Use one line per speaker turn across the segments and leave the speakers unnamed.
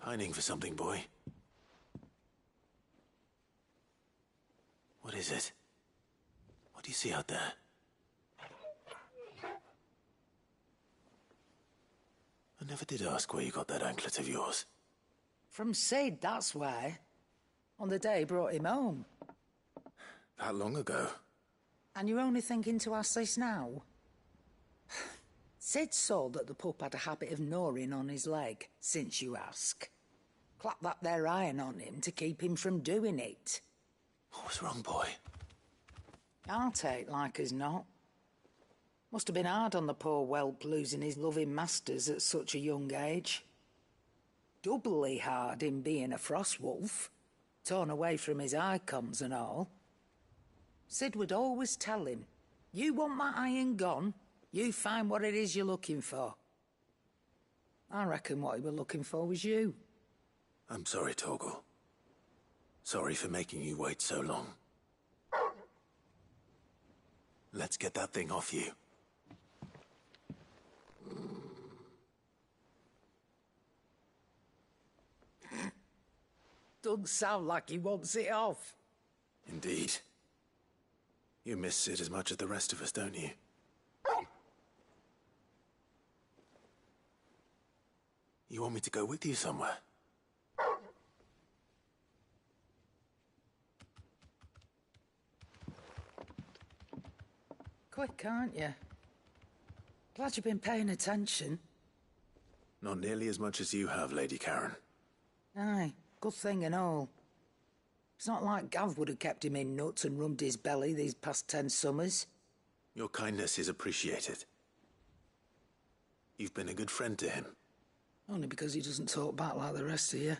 Pining for something, boy? What is it? What do you see out there? I never did ask where you got that anklet of yours.
From Sid, that's why. On the day he brought him home.
That long ago?
And you're only thinking to ask this now? Sid saw that the pup had a habit of gnawing on his leg, since you ask. Clap that there iron on him to keep him from doing it.
What was wrong, boy?
I'll take like as not. Must have been hard on the poor whelp losing his loving masters at such a young age. Doubly hard in being a frost wolf, torn away from his icons and all. Sid would always tell him, you want that iron gone, you find what it is you're looking for. I reckon what he was looking for was you.
I'm sorry, Torgal. Sorry for making you wait so long. Let's get that thing off you.
Doesn't sound like he wants it off.
Indeed. You miss Sid as much as the rest of us, don't you? You want me to go with you somewhere?
Quick, aren't you? Glad you've been paying attention.
Not nearly as much as you have, Lady Karen.
Aye, good thing and all. It's not like Gav would have kept him in nuts and rubbed his belly these past 10 summers.
Your kindness is appreciated. You've been a good friend to him.
Only because he doesn't talk back like the rest of you.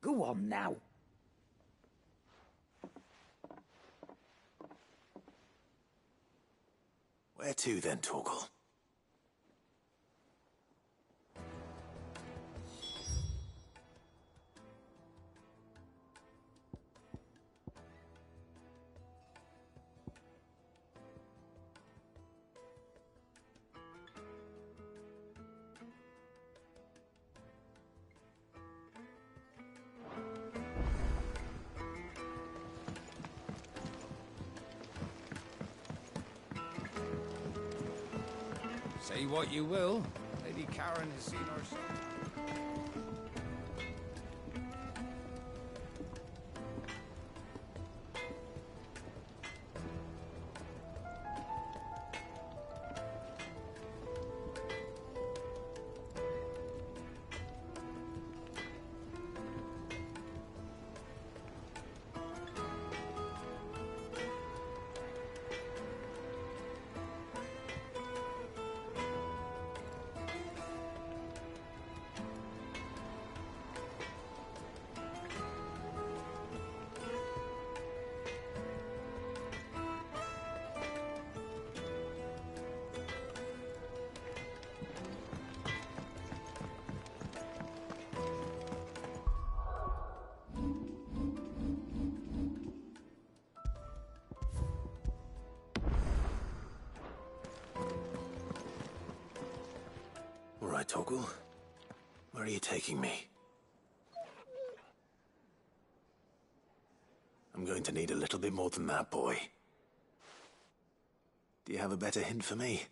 Go on now.
Where to then, Torgal?
Say what you will, Lady Karen has seen her son. All right, Torgal. Where are you taking me? I'm going to need a little bit more than that, boy. Do you have a better hint for me?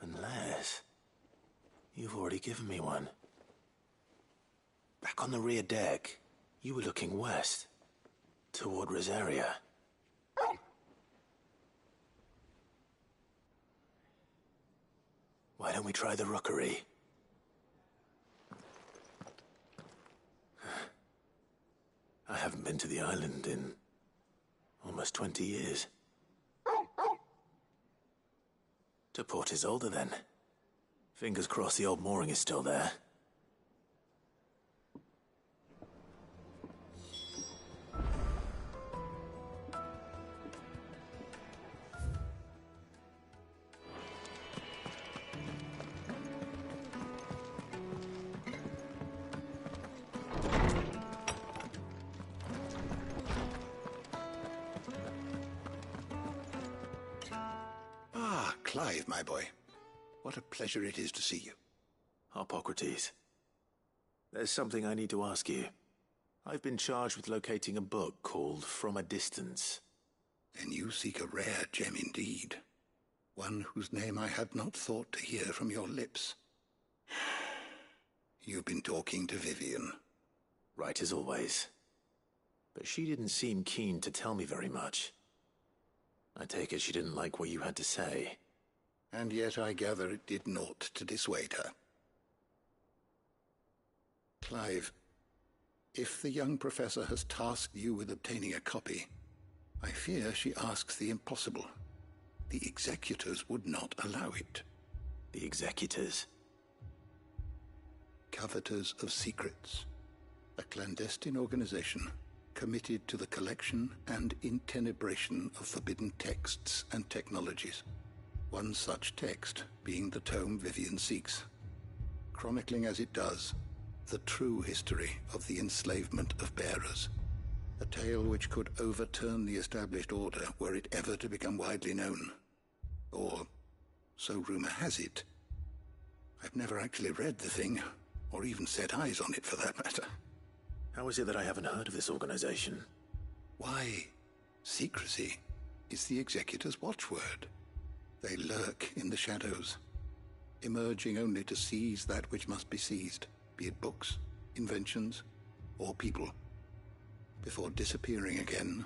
Unless... you've already given me one. Back on the rear deck, you were looking west, toward Rosaria. Why don't we try the rookery? I haven't been to the island in almost 20 years. To Port Isolde, then. Fingers crossed the old mooring is still there.
Clive, my boy. What a pleasure it is to see you.
Hippocrates. There's something I need to ask you. I've been charged with locating a book called From a Distance.
Then you seek a rare gem indeed. One whose name I had not thought to hear from your lips. You've been talking to Vivian.
Right as always. But she didn't seem keen to tell me very much. I take it she didn't like what you had to say.
And yet I gather it did naught to dissuade her. Clive, if the young professor has tasked you with obtaining a copy, I fear she asks the impossible. The executors would not allow it.
The executors?
Coveters of Secrets. A clandestine organization committed to the collection and intenebration of forbidden texts and technologies. One such text being the tome Vivian seeks, chronicling as it does the true history of the enslavement of bearers. A tale which could overturn the established order were it ever to become widely known. Or, so rumor has it. I've never actually read the thing, or even set eyes on it for that matter.
How is it that I haven't heard of this organization?
Why, secrecy is the executor's watchword. They lurk in the shadows, emerging only to seize that which must be seized, be it books, inventions, or people, before disappearing again,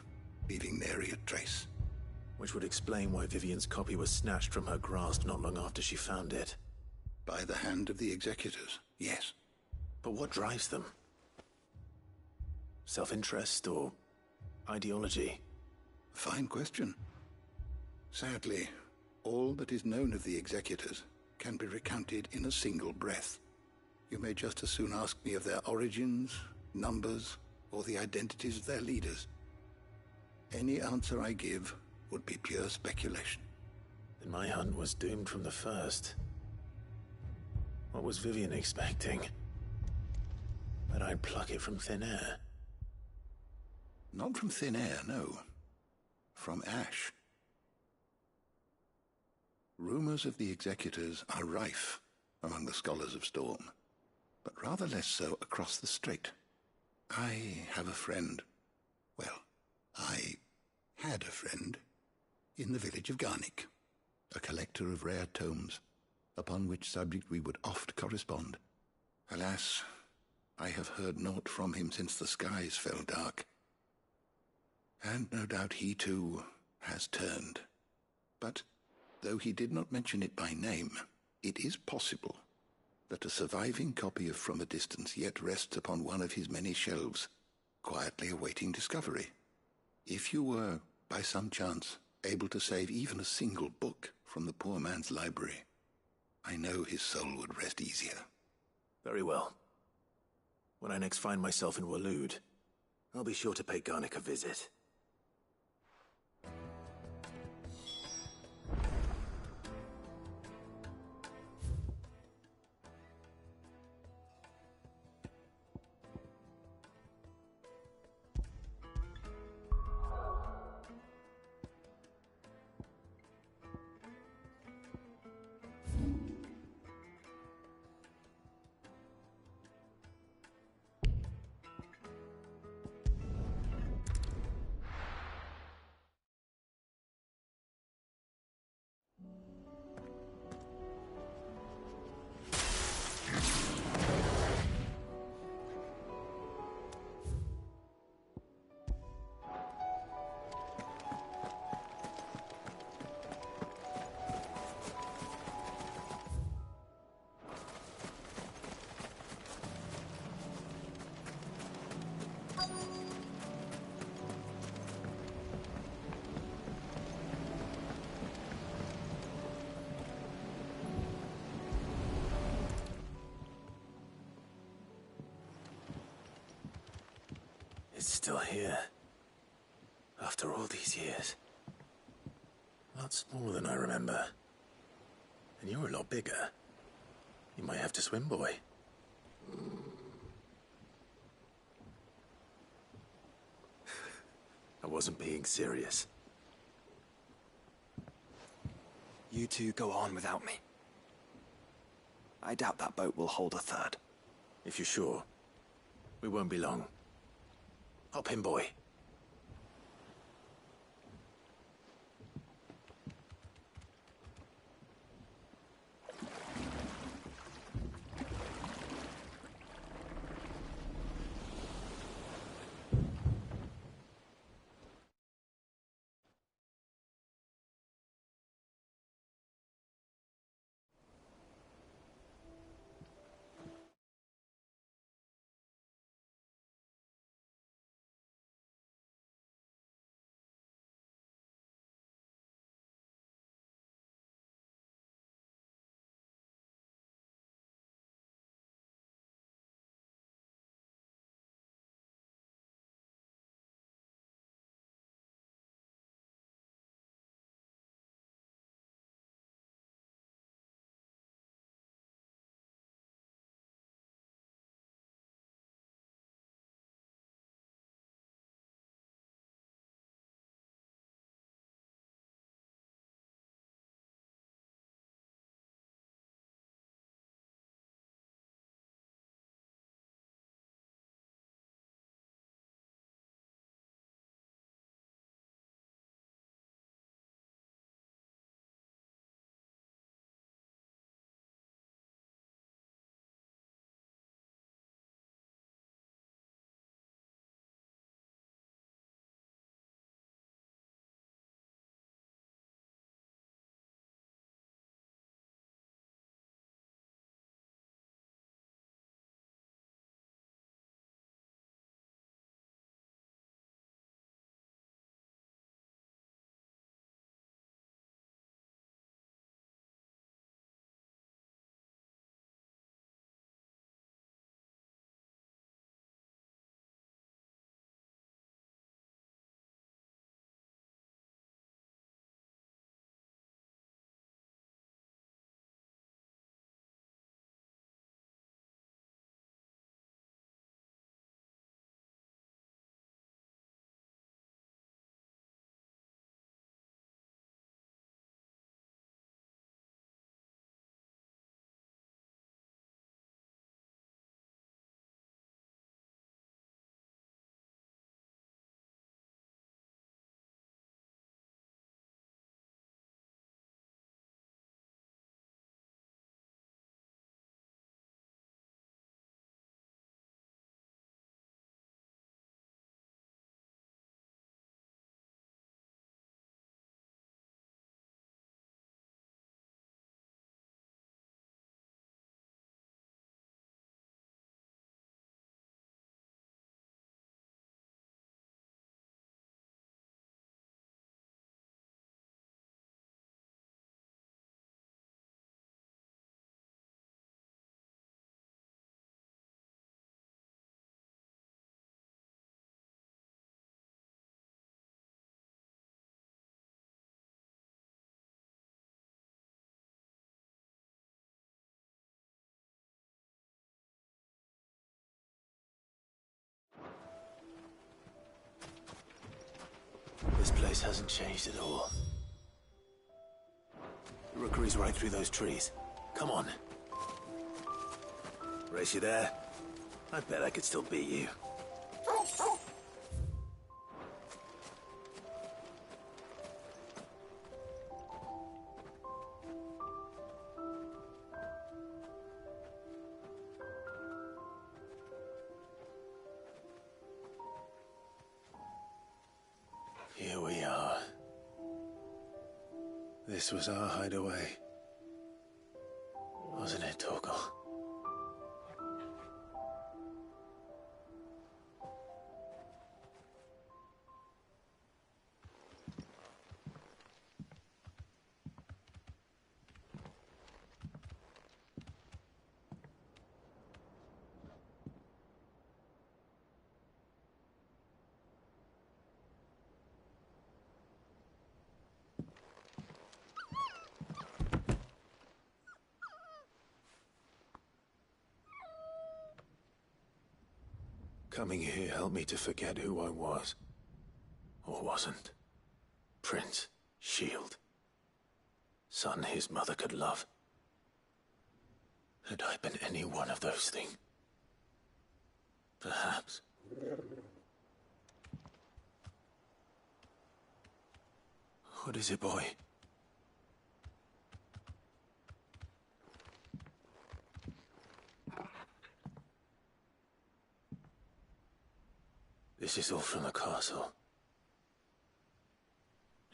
leaving nary a trace.
Which would explain why Vivian's copy was snatched from her grasp not long after she found it.
By the hand of the executors, yes.
But what drives them? Self-interest or ideology?
A fine question. Sadly, all that is known of the executors can be recounted in a single breath. You may just as soon ask me of their origins, numbers, or the identities of their leaders. Any answer I give would be pure speculation.
Then my hunt was doomed from the first. What was Vivian expecting? That I'd pluck it from thin air?
Not from thin air, no. From ash. Rumors of the executors are rife among the scholars of Storm, but rather less so across the strait. I have a friend. Well, I had a friend in the village of Garnick, a collector of rare tomes, upon which subject we would oft correspond. Alas, I have heard naught from him since the skies fell dark. And no doubt he too has turned. But though he did not mention it by name, it is possible that a surviving copy of From a Distance yet rests upon one of his many shelves, quietly awaiting discovery. If you were, by some chance, able to save even a single book from the poor man's library, I know his soul would rest easier.
Very well. When I next find myself in Waloed, I'll be sure to pay Garnick a visit. It's still here. After all these years. A lot smaller than I remember. And you're a lot bigger. You might have to swim, boy. I wasn't being serious.
You two go on without me. I doubt that boat will hold a third.
If you're sure, we won't be long. Hop in, boy. This place hasn't changed at all. The rookery's right through those trees. Come on. Race you there? I bet I could still beat you. Here we are. This was our hideaway. Wasn't it, Torgal? Coming here helped me to forget who I was. Or wasn't. Prince, shield. Son his mother could love.
Had I been any one of those things? Perhaps. What is it, boy? This is all from the castle.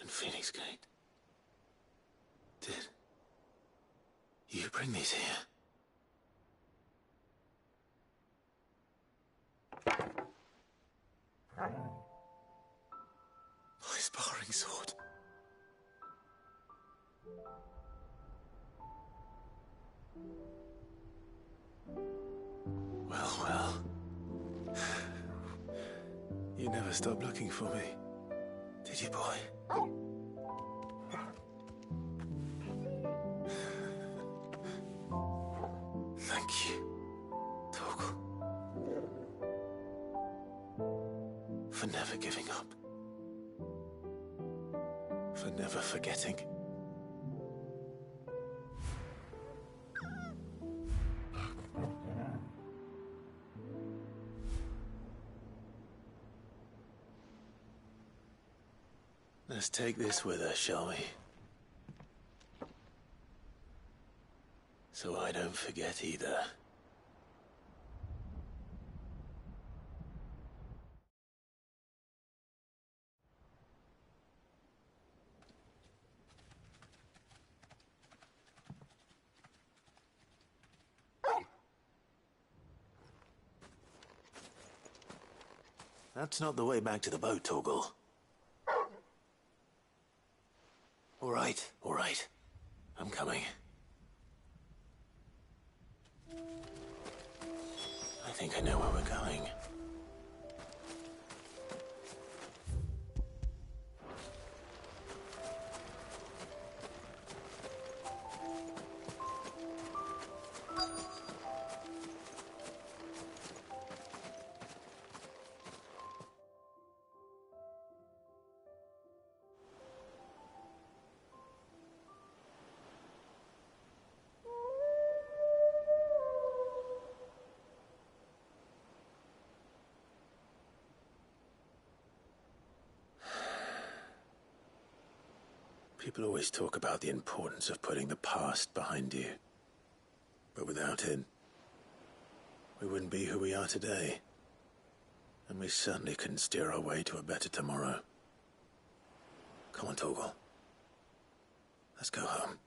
And Phoenix Gate. Did you bring these here? My sparring sword. Well. You never stopped looking for me, did you, boy? Thank you, Torgal, for never giving up, for never forgetting. Let's take this with us, shall we? So I don't forget either. That's not the way back to the boat, Torgal. All right. I'm coming. I think I know where we're going. People always talk about the importance of putting the past behind you. But without it, we wouldn't be who we are today. And we certainly couldn't steer our way to a better tomorrow. Come on, Torgal. Let's go home.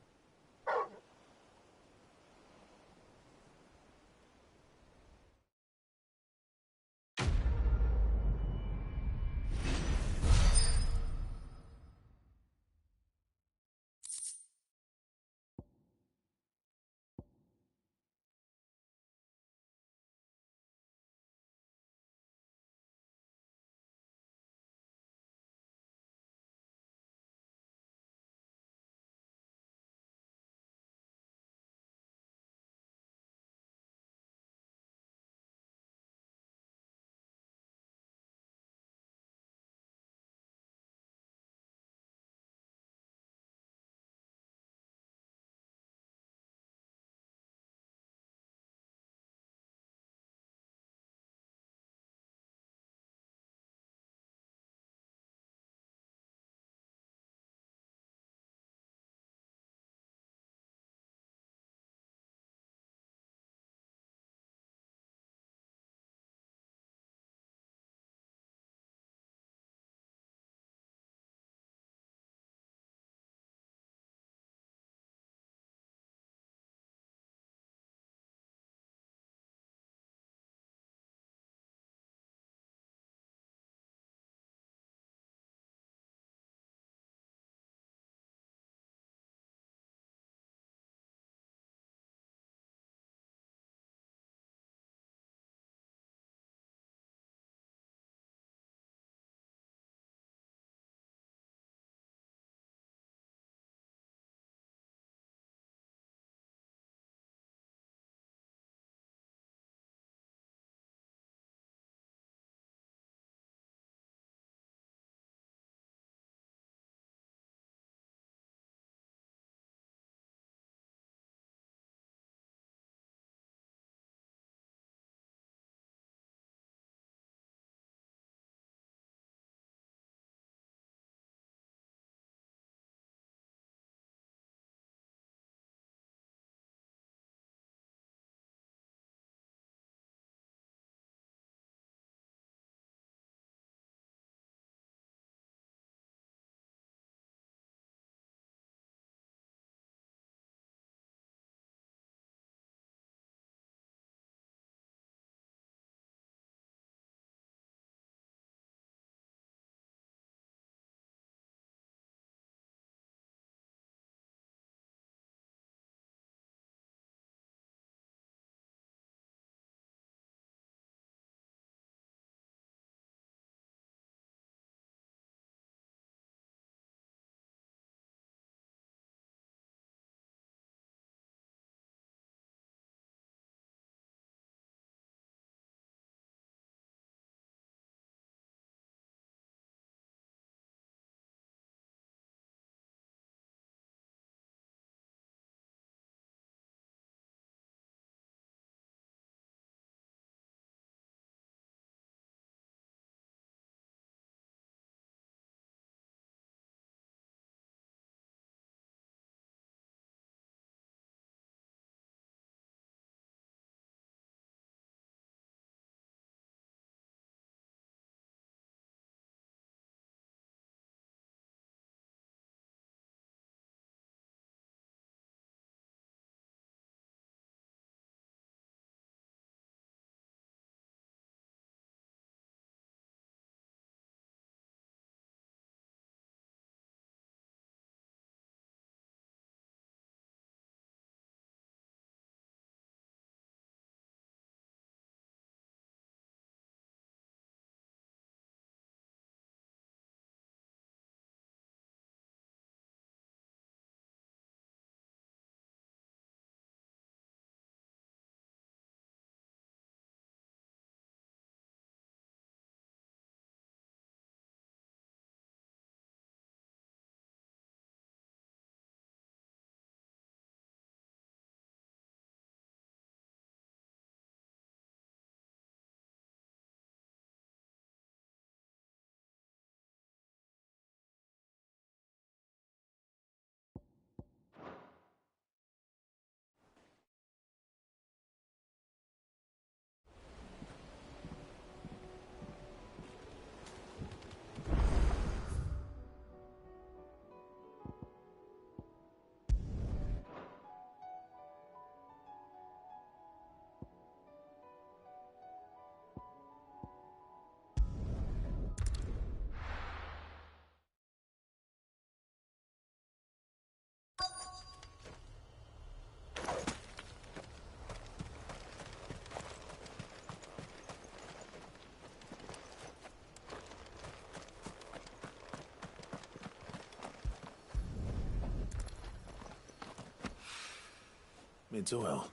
It's oil.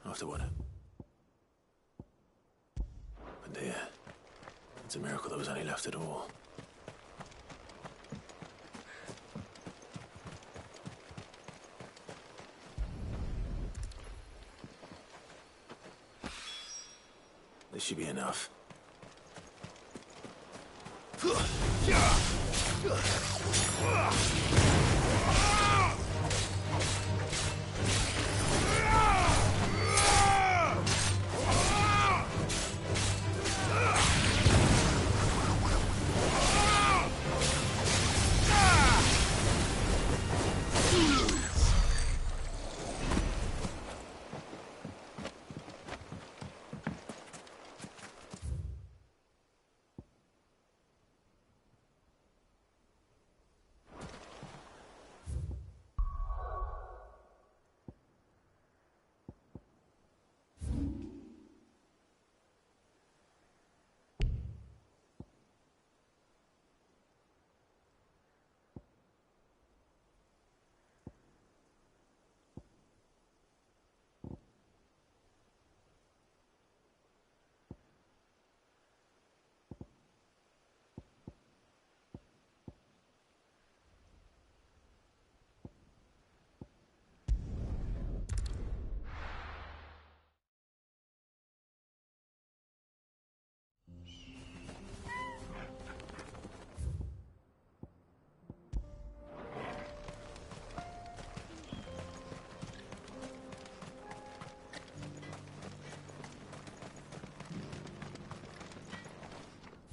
After what? And here, it's a miracle there was any left at all. This should be enough.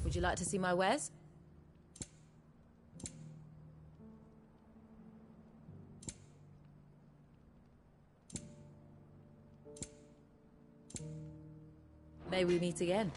Would you like to see my wares? May we meet again?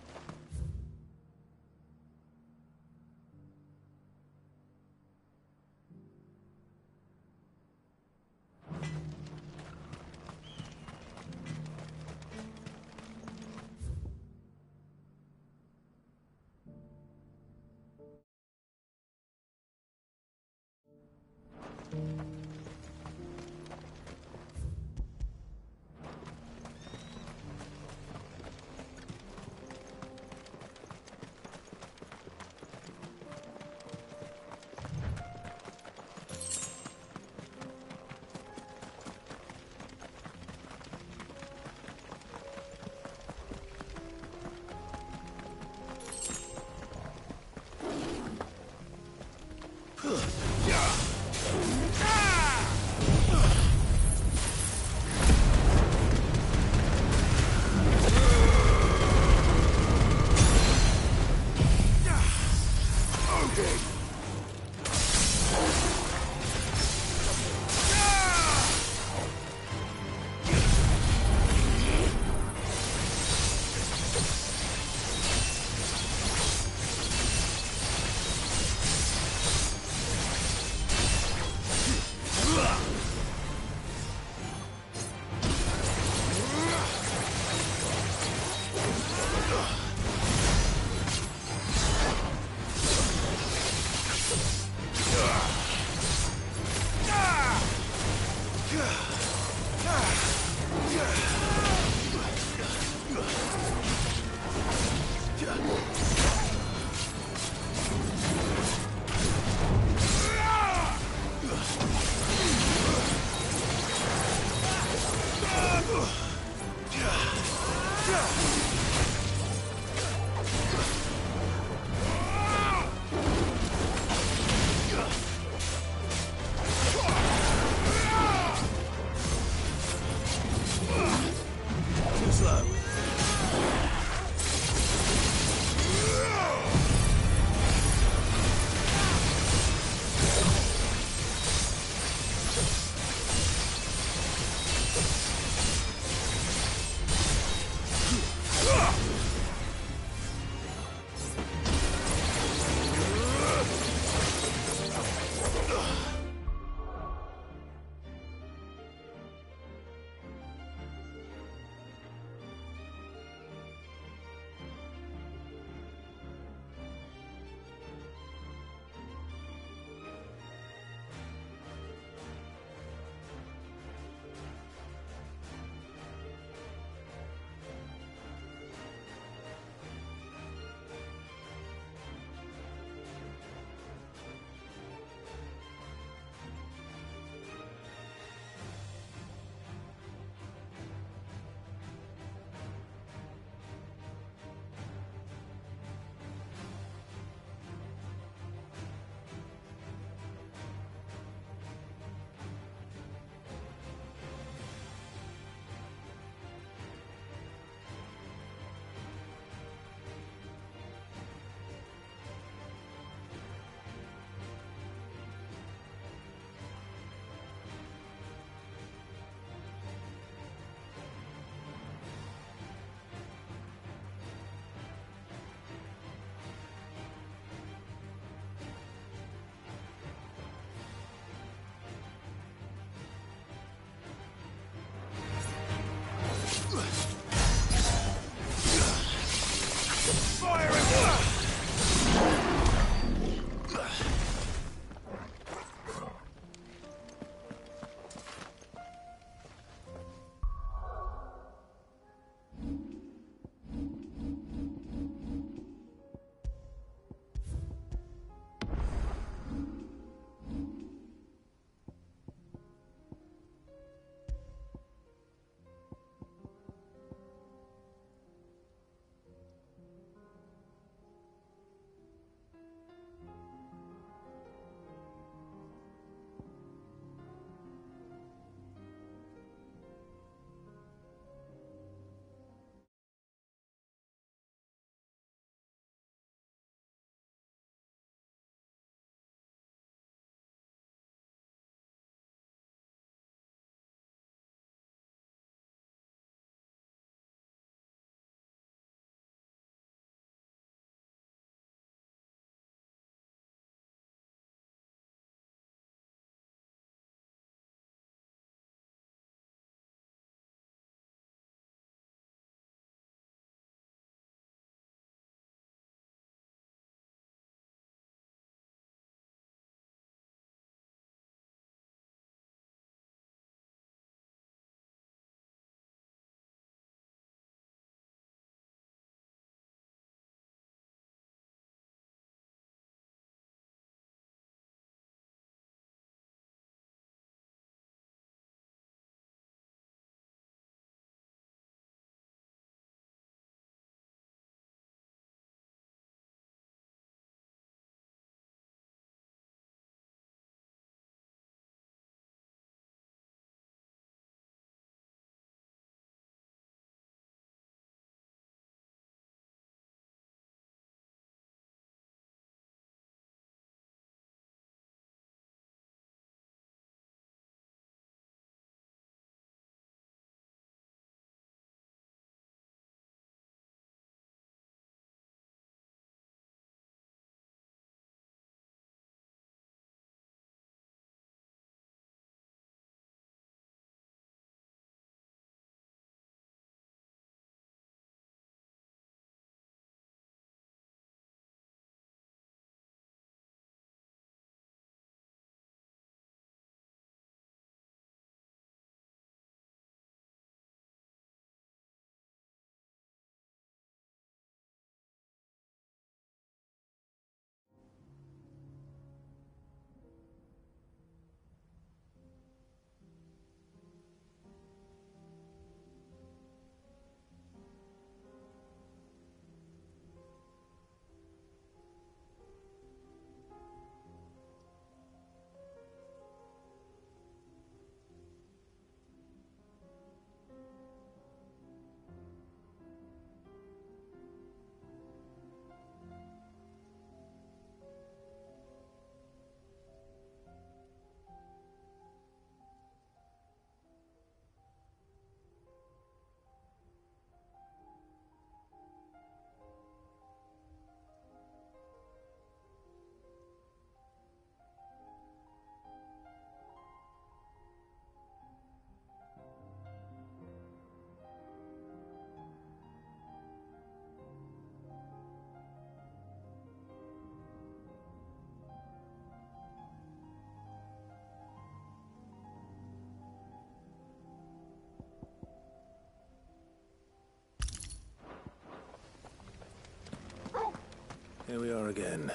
Here we are again.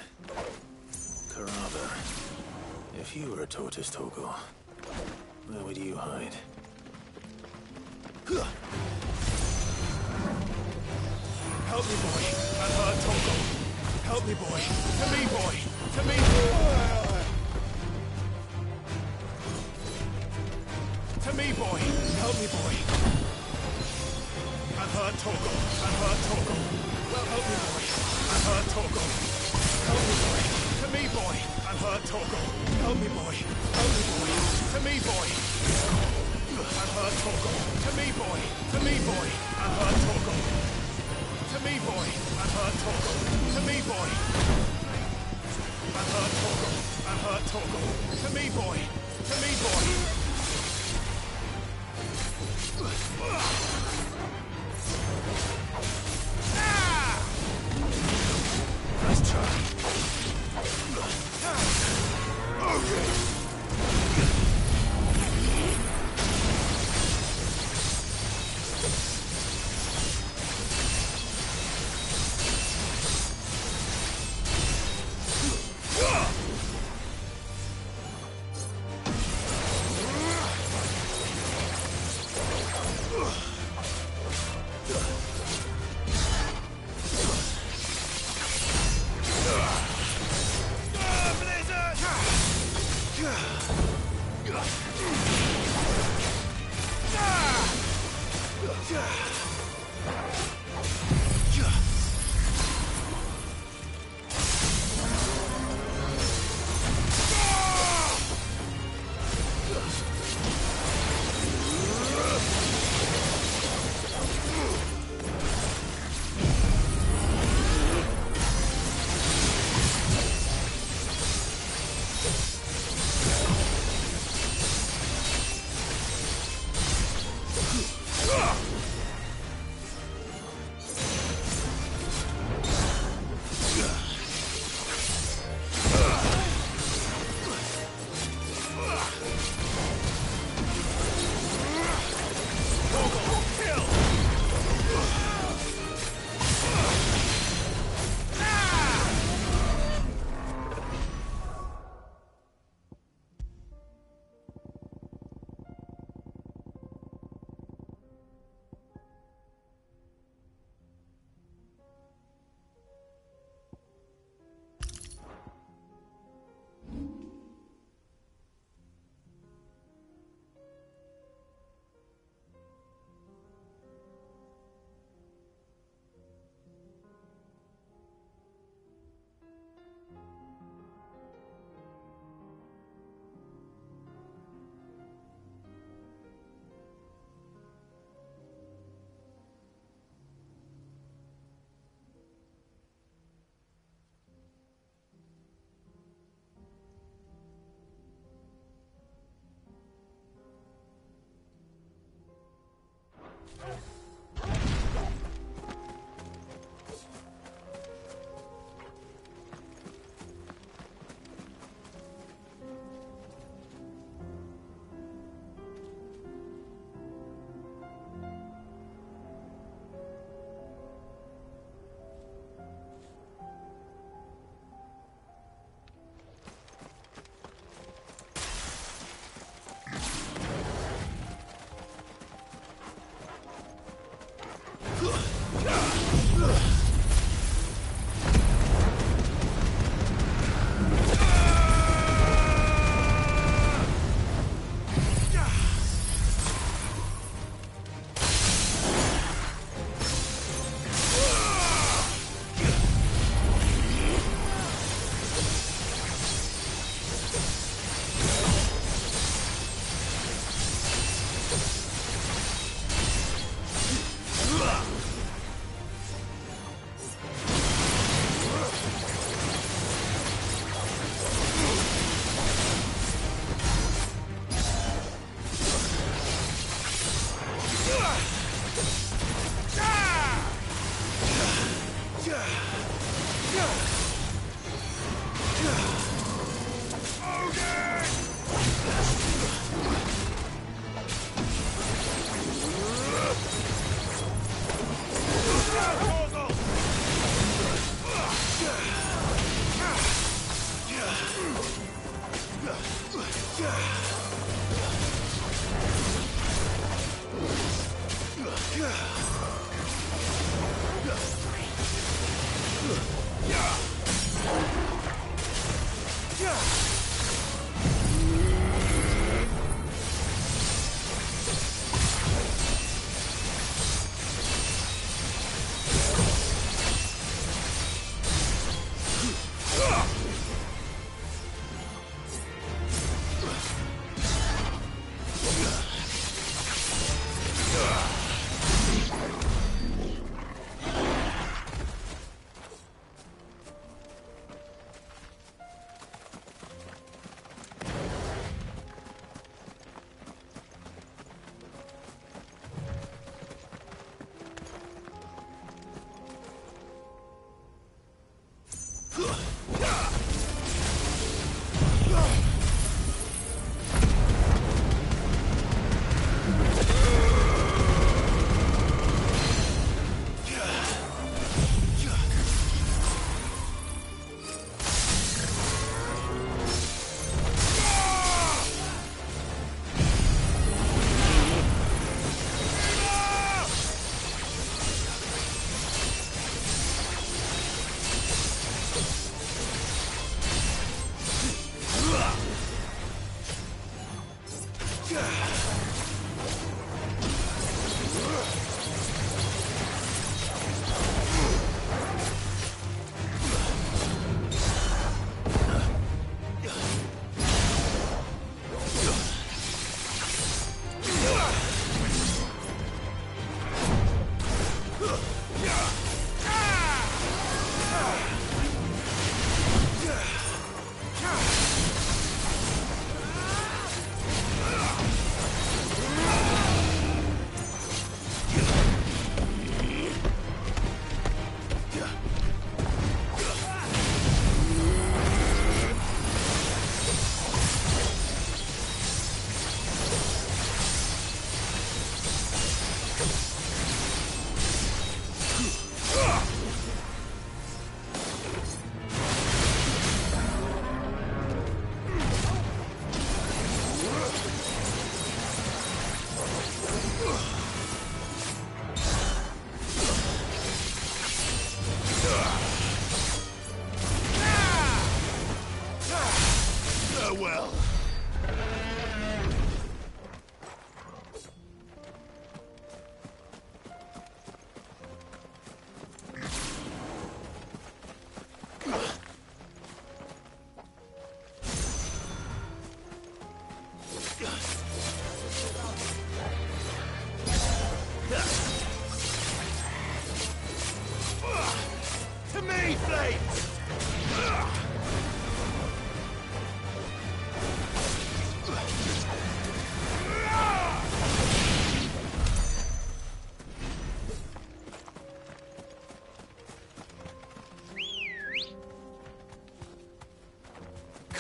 Carava. If you were a tortoise, Torgal, where would you hide?
Help me, boy. I'm hurt, Torgal. Help me, boy. To me, boy. To me. To me, boy. Help me, boy. I'm hurt, Torgal. I'm hurt, Torgal. Well, help me, boy. I'm hurt, Torgal. Help me, boy. To me, boy. I'm hurt, Torgal. Help me, boy. Help me, boy. To me, boy. I'm hurt, Torgal. To me, boy. To me, boy. I'm hurt, Torgal. To me, boy. I'm hurt, Torgal. To me, boy. I'm hurt, Torgal. I'm hurt, Torgal. To me, boy. To me, boy. Nice try. Okay.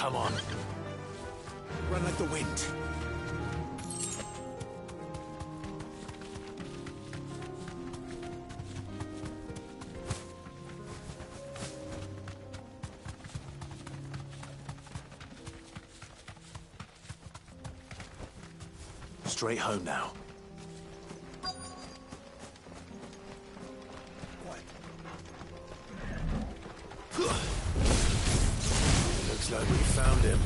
Come on. Run like the wind. Straight home now. Looks like we found him.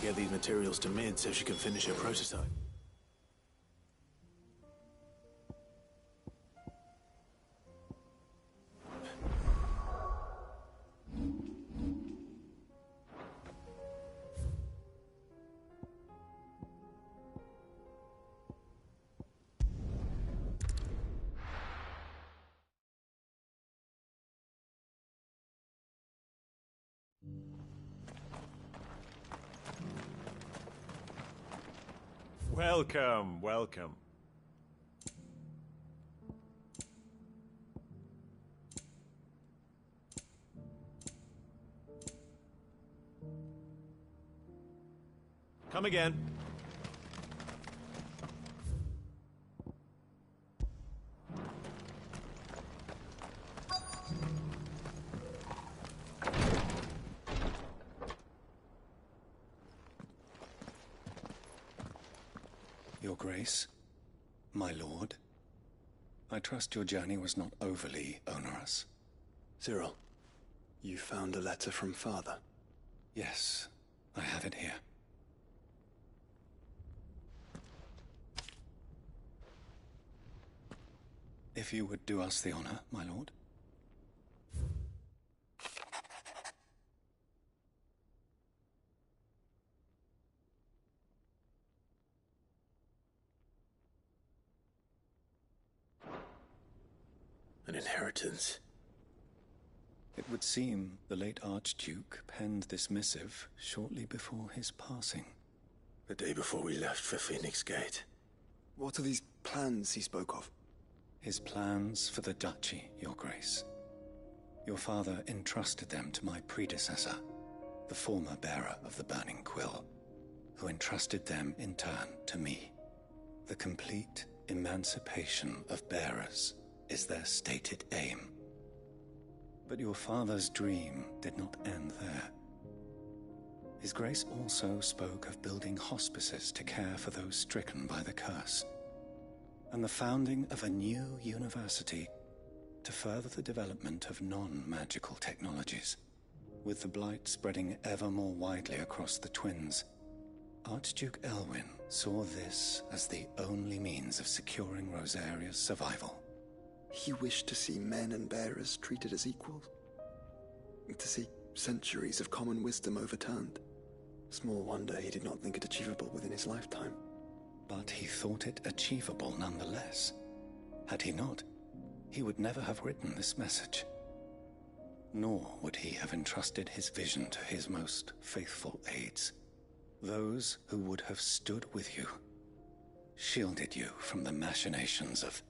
Get these materials to Mid so she can finish her prototype.
Welcome, welcome. Come again.
Your Grace, my lord, I trust your journey was not overly onerous.
Cyril, you found a letter from Father?
Yes, I have it here. If you would do us the honor, my lord.
An inheritance.
It would seem the late Archduke penned this missive shortly before his passing.
The day before we left for Phoenix Gate.
What are these plans he spoke of?
His plans for the duchy, Your Grace. Your father entrusted them to my predecessor, the former bearer of the Burning Quill, who entrusted them in turn to me. The complete emancipation of bearers is their stated aim. But your father's dream did not end there. His Grace also spoke of building hospices to care for those stricken by the curse, and the founding of a new university to further the development of non-magical technologies. With the blight spreading ever more widely across the twins, Archduke Elwyn saw this as the only means of securing Rosaria's survival.
He wished to see men and bearers treated as equals. To see centuries of common wisdom overturned. Small wonder he did not think it achievable within his lifetime.
But he thought it achievable nonetheless. Had he not, he would never have written this message. Nor would he have entrusted his vision to his most faithful aides, those who would have stood with you, shielded you from the machinations of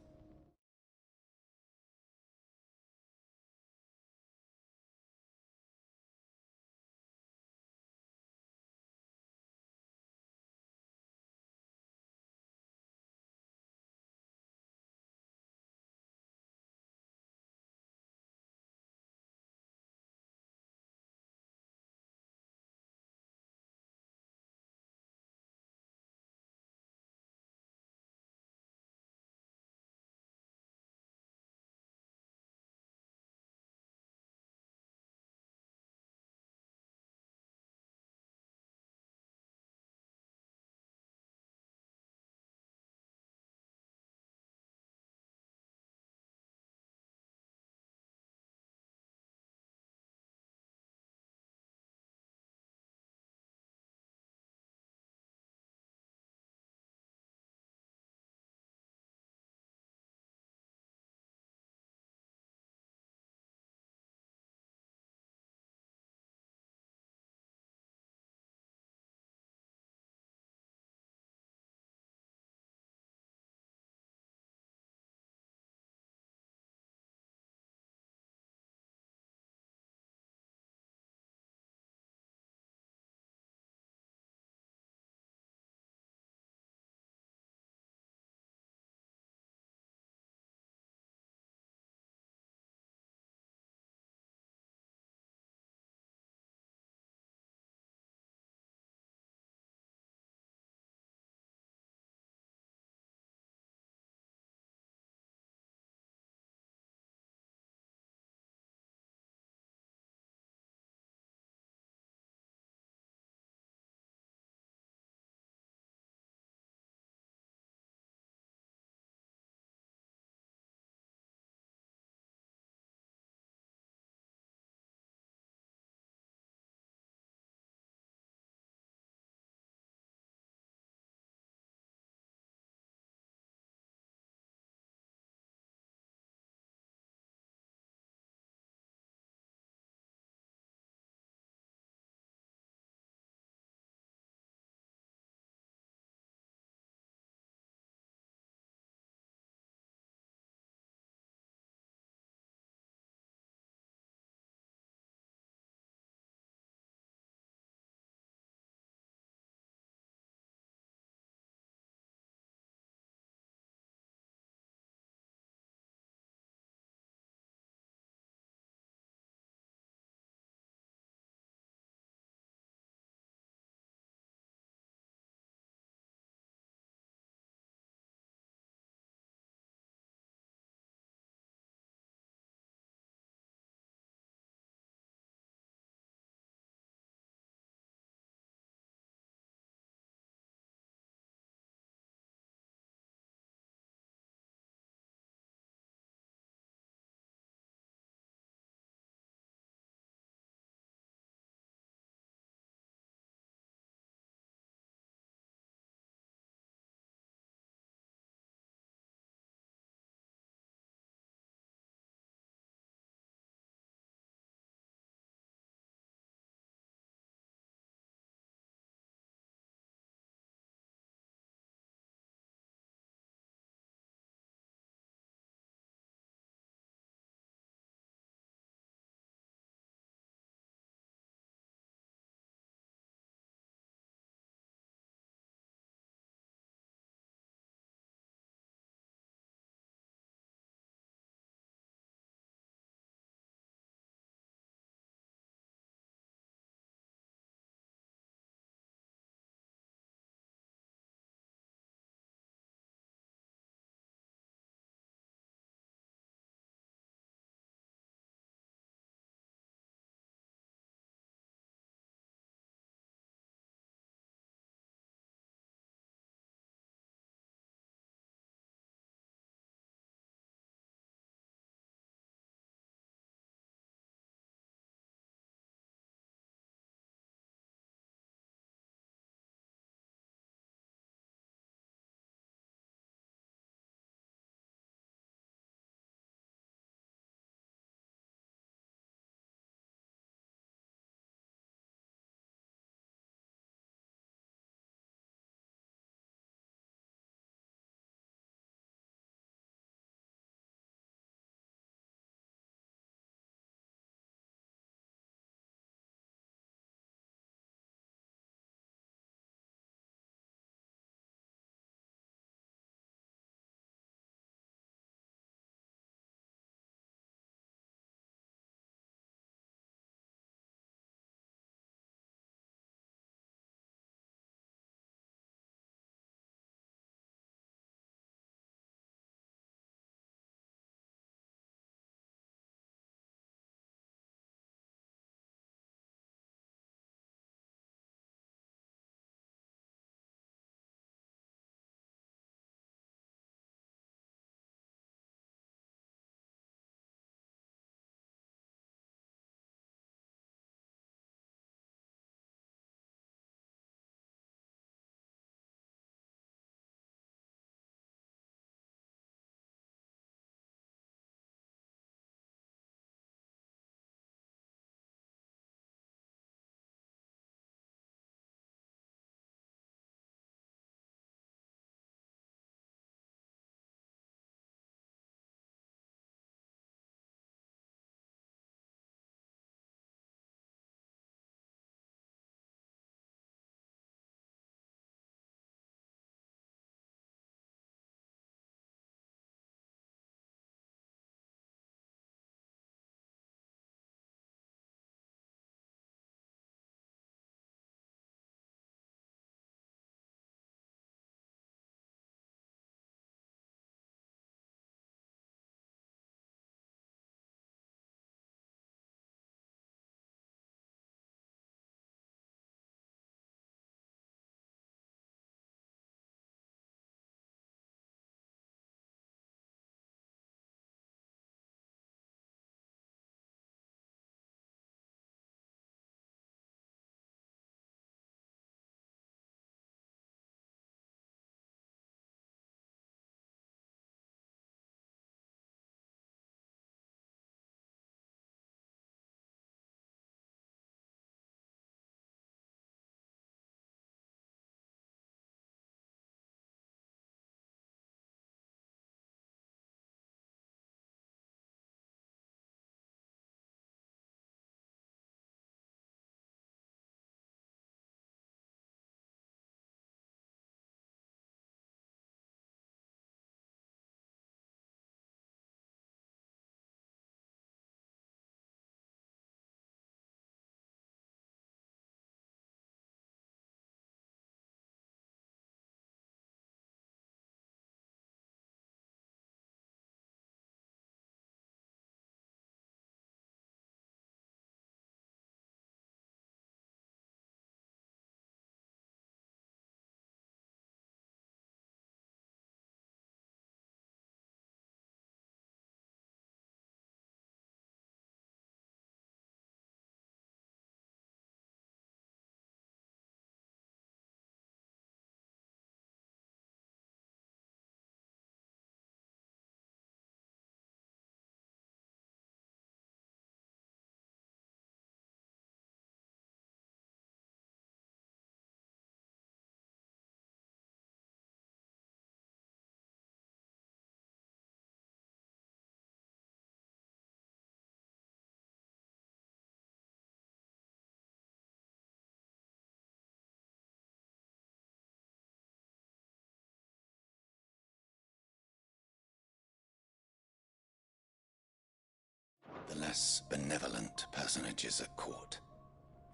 the less benevolent personages at court.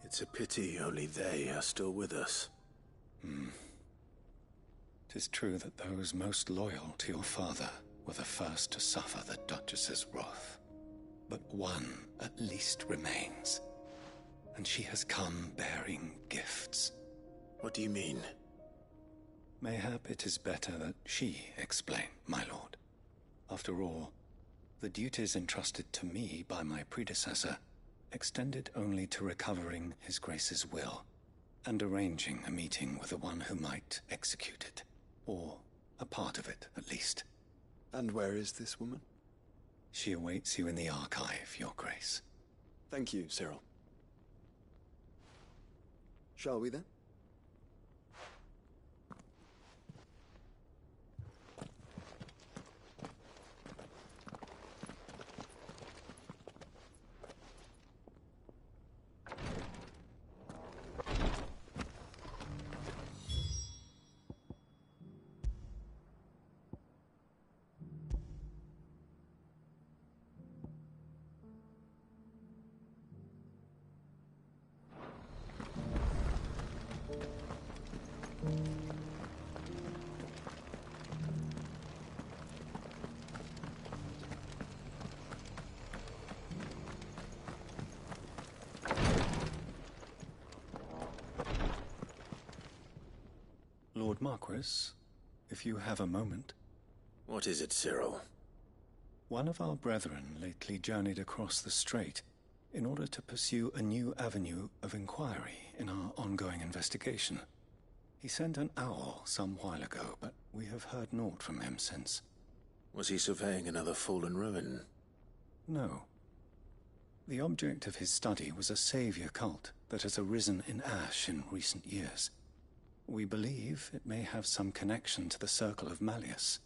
It's a pity only they are still with us.
'Tis true that those most loyal to your father were the first to suffer the Duchess's wrath. But one at least remains, and she has come bearing gifts.
What do you mean?
Mayhap it is better that she explain, my lord. After all, the duties entrusted to me by my predecessor extended only to recovering His Grace's will and arranging a meeting with the one who might execute it, or a part of it at least.
And where is this woman?
She awaits you in the archive, Your Grace.
Thank you, Cyril. Shall we then?
Lord Marquis, if you have a moment.
What is it, Cyril?
One of our brethren lately journeyed across the strait in order to pursue a new avenue of inquiry in our ongoing investigation. He sent an owl some while ago, but we have heard naught from him since.
Was he surveying another fallen ruin?
No. The object of his study was a savior cult that has arisen in Ash in recent years. We believe it may have some connection to the Circle of Malleus,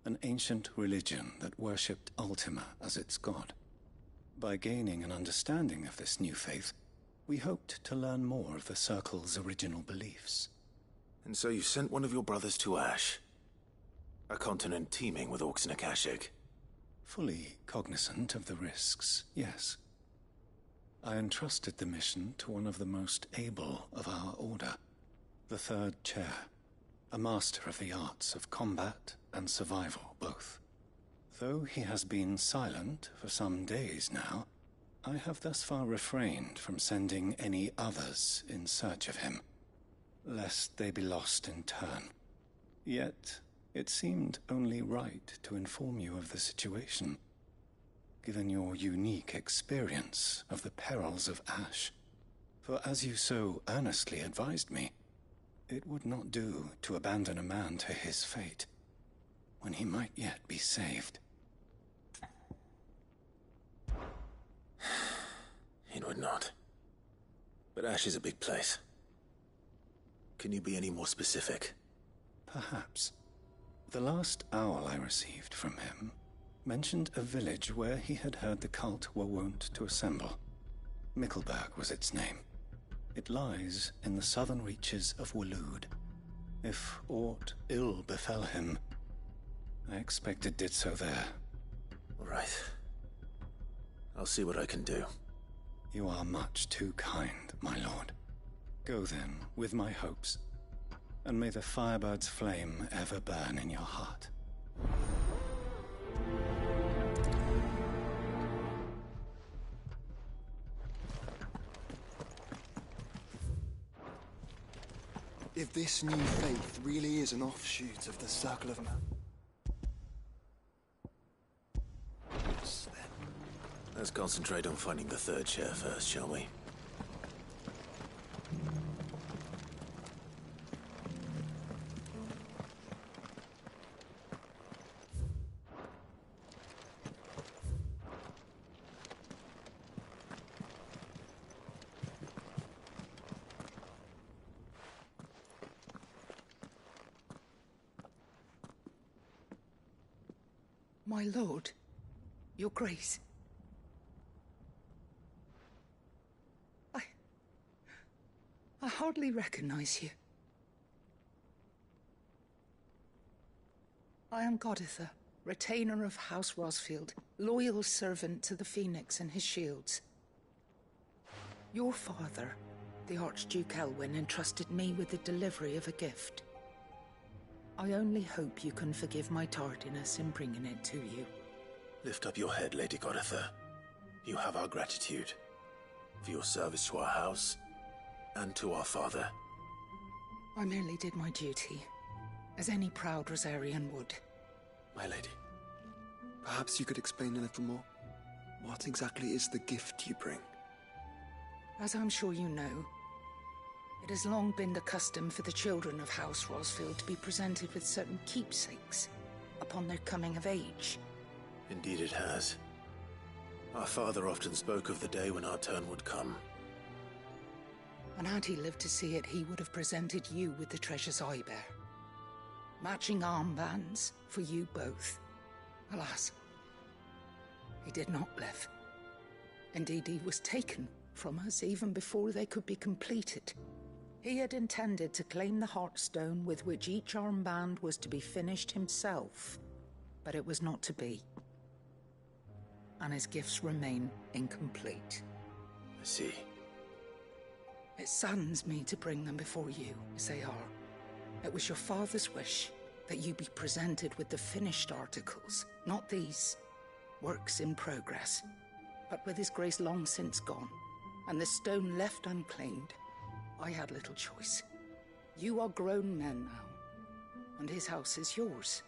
an ancient religion that worshipped Ultima as its god. By gaining an understanding of this new faith, we hoped to learn more of the Circle's original beliefs.
And so you sent one of your brothers to Ash? A continent teeming with orcs and Akashic?
Fully cognizant of the risks, yes. I entrusted the mission to one of the most able of our order, the Third Chair, a master of the arts of combat and survival both. Though he has been silent for some days now, I have thus far refrained from sending any others in search of him, lest they be lost in turn. Yet, it seemed only right to inform you of the situation, given your unique experience of the perils of Ash. For as you so earnestly advised me, it would not do to abandon a man to his fate, when he might yet be saved.
It would not. But Ash is a big place. Can you be any more specific?
Perhaps. The last owl I received from him mentioned a village where he had heard the cult were wont to assemble. Mickleburg was its name. It lies in the southern reaches of Waloed. If aught ill befell him, I expect it did so there.
All right. I'll see what I can do.
You are much too kind, my lord. Go then, with my hopes, and may the Firebird's flame ever burn in your heart.
If this new faith really is an offshoot of the Circle of Malleus, then...
Let's concentrate on finding the Third Chair first, shall we?
My lord, your grace. I hardly recognize you. I am Goditha, retainer of House Rosfield, loyal servant to the Phoenix and his shields. Your father, the Archduke Elwyn, entrusted me with the delivery of a gift. I only hope you can forgive my tardiness in bringing it to you.
Lift up your head, Lady Goditha. You have our gratitude for your service to our house and to our father.
I merely did my duty, as any proud Rosarian would.
My lady, perhaps you could explain a little more? What exactly is the gift you bring?
As I'm sure you know, it has long been the custom for the children of House Rosfield to be presented with certain keepsakes upon their coming of age.
Indeed it has. Our father often spoke of the day when our turn would come.
And had he lived to see it, he would have presented you with the treasures I bear. Matching armbands for you both. Alas, he did not live. Indeed, he was taken from us even before they could be completed. He had intended to claim the Heartstone with which each armband was to be finished himself, but it was not to be. And his gifts remain incomplete.
I see.
It saddens me to bring them before you, as they are. It was your father's wish that you be presented with the finished articles, not these, works in progress. But with his grace long since gone, and the stone left unclaimed, I had little choice. You are grown men now, and his house is yours.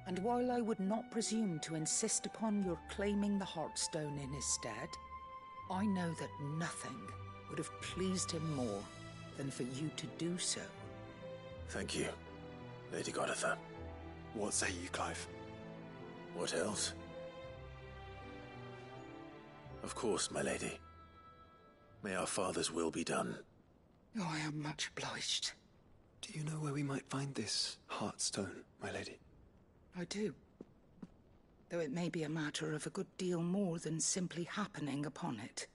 And while I would not presume to insist upon your claiming the Heartstone in his stead, I know that nothing would have pleased him more than for you to do so.
Thank you, Lady Goditha.
What say you, Clive?
What else? Of course, my lady. May our father's will be done.
Oh, I am much obliged.
Do you know where we might find this Heartstone, my lady?
I do. Though it may be a matter of a good deal more than simply happening upon it.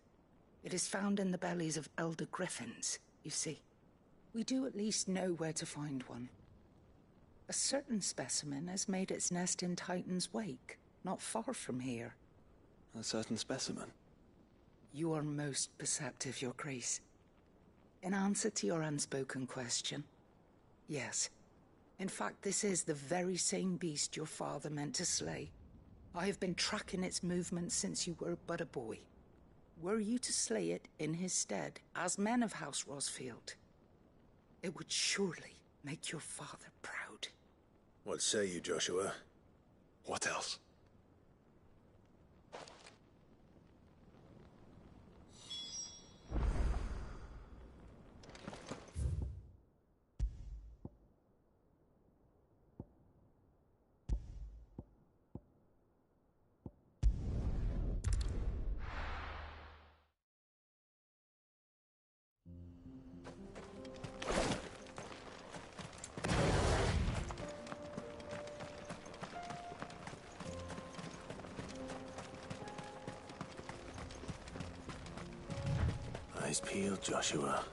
It is found in the bellies of elder griffins, you see. We do at least know where to find one. A certain specimen has made its nest in Titan's Wake, not far from here.
A certain specimen?
You are most perceptive, Your Grace. In answer to your unspoken question, yes. In fact, this is the very same beast your father meant to slay. I have been tracking its movements since you were but a boy. Were you to slay it in his stead, as men of House Rosfield, it would surely make your father proud.
What say you, Joshua?
What else?
Eyes peeled, Joshua.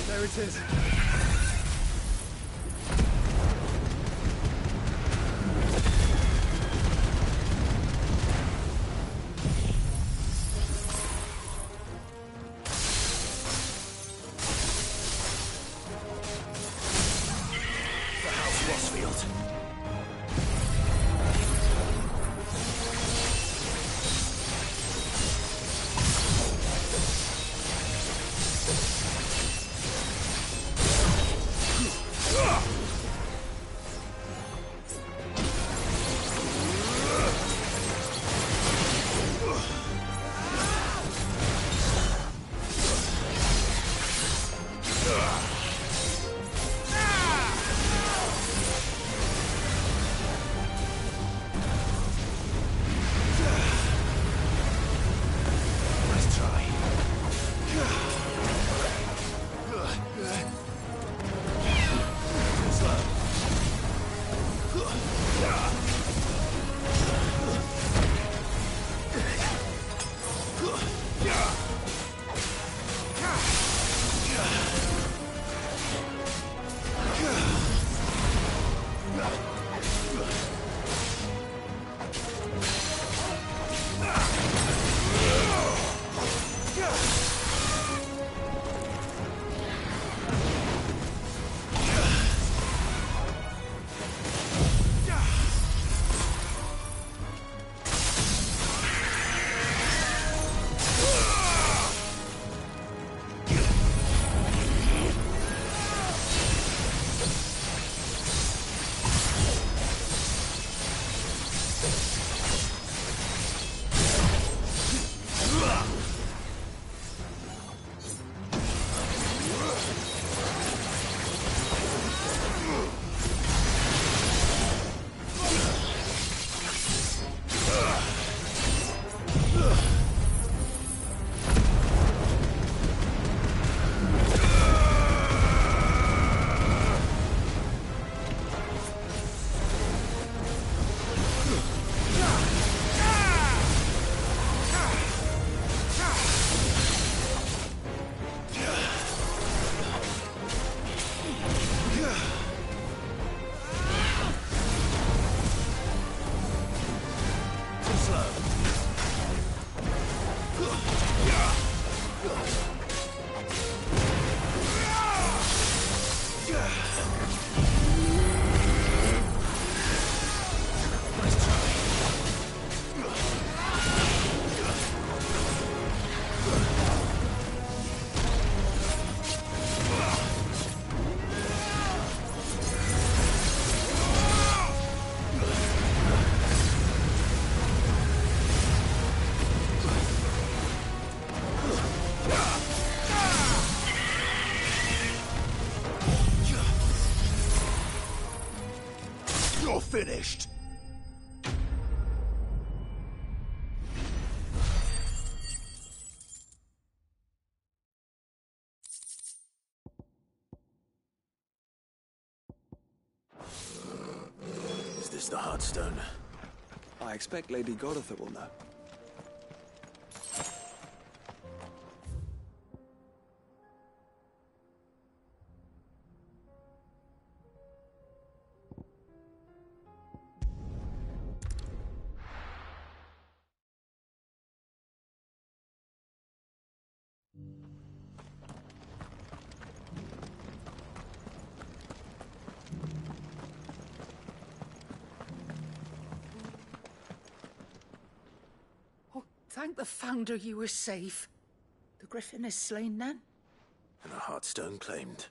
There it is.
You're finished! Is this the Heartstone?
I expect Lady Godotha will know.
Thank the Founder you were safe. The Griffin is slain then?
And a Heartstone claimed.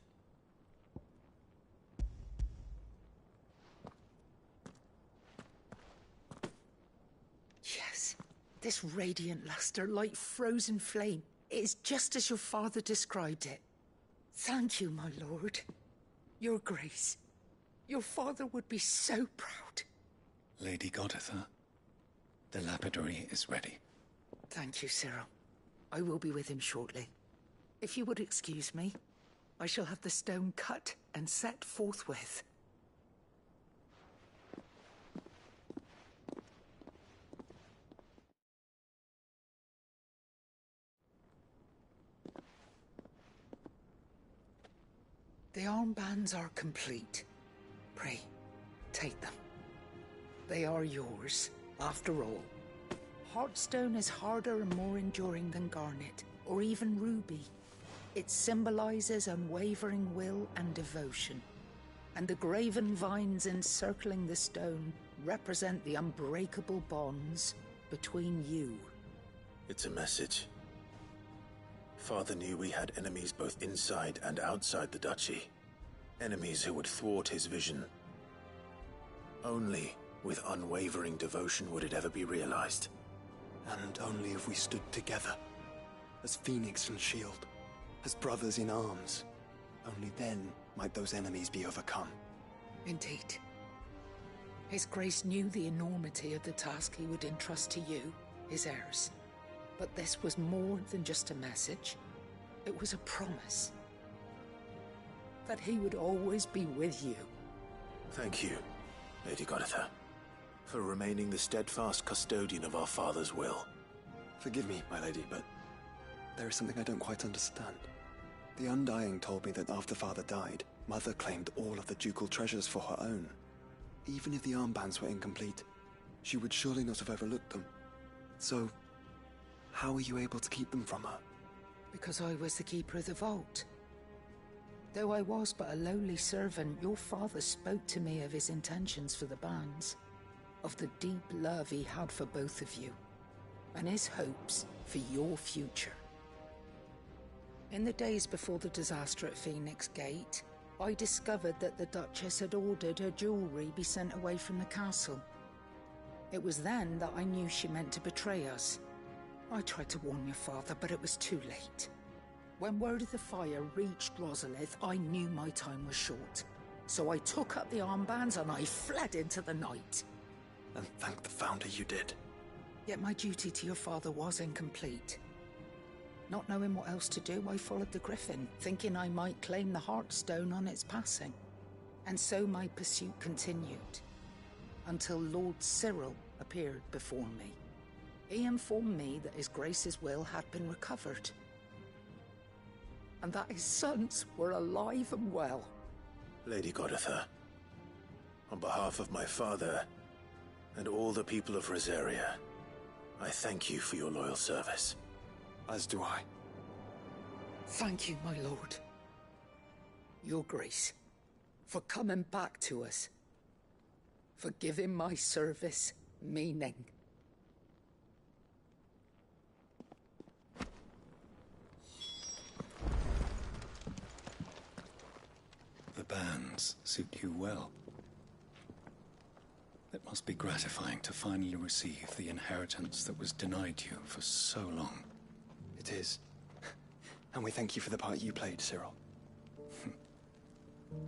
Yes. This radiant luster, like frozen flame. It is just as your father described it. Thank you, my lord. Your grace. Your father would be so proud.
Lady Godotha, the lapidary is ready.
Thank you, Cyril. I will be with him shortly. If you would excuse me, I shall have the stone cut and set forthwith. The armbands are complete. Pray, take them. They are yours, after all. Heartstone is harder and more enduring than garnet, or even ruby. It symbolizes unwavering will and devotion. And the graven vines encircling the stone represent the unbreakable bonds between you.
It's a message. Father knew we had enemies both inside and outside the duchy. Enemies who would thwart his vision. Only with unwavering devotion would it ever be realized.
And only if we stood together, as Phoenix and Shield, as brothers in arms, only then might those enemies be overcome.
Indeed. His Grace knew the enormity of the task he would entrust to you, his heirs. But this was more than just a message. It was a promise. That he would always be with you.
Thank you, Lady Godotha, for remaining the steadfast custodian of our father's will.
Forgive me, my lady, but there is something I don't quite understand. The Undying told me that after Father died, Mother claimed all of the ducal treasures for her own. Even if the armbands were incomplete, she would surely not have overlooked them. So, how were you able to keep them from her?
Because I was the keeper of the vault. Though I was but a lowly servant, your father spoke to me of his intentions for the bands, of the deep love he had for both of you, and his hopes for your future. In the days before the disaster at Phoenix Gate, I discovered that the Duchess had ordered her jewelry be sent away from the castle. It was then that I knew she meant to betray us. I tried to warn your father, but it was too late. When word of the fire reached Rosalith, I knew my time was short. So I took up the armbands and I fled into the night.
And thank the Founder you did.
Yet my duty to your father was incomplete. Not knowing what else to do, I followed the Griffin, thinking I might claim the Heartstone on its passing. And so my pursuit continued, until Lord Cyril appeared before me. He informed me that his Grace's will had been recovered, and that his sons were alive and well.
Lady Godotha, on behalf of my father and all the people of Rosaria, I thank you for your loyal service.
As do I.
Thank you, my lord. Your Grace, for coming back to us, for giving my service meaning.
The bands suit you well. It must be gratifying to finally receive the inheritance that was denied you for so long.
It is. And we thank you for the part you played, Cyril.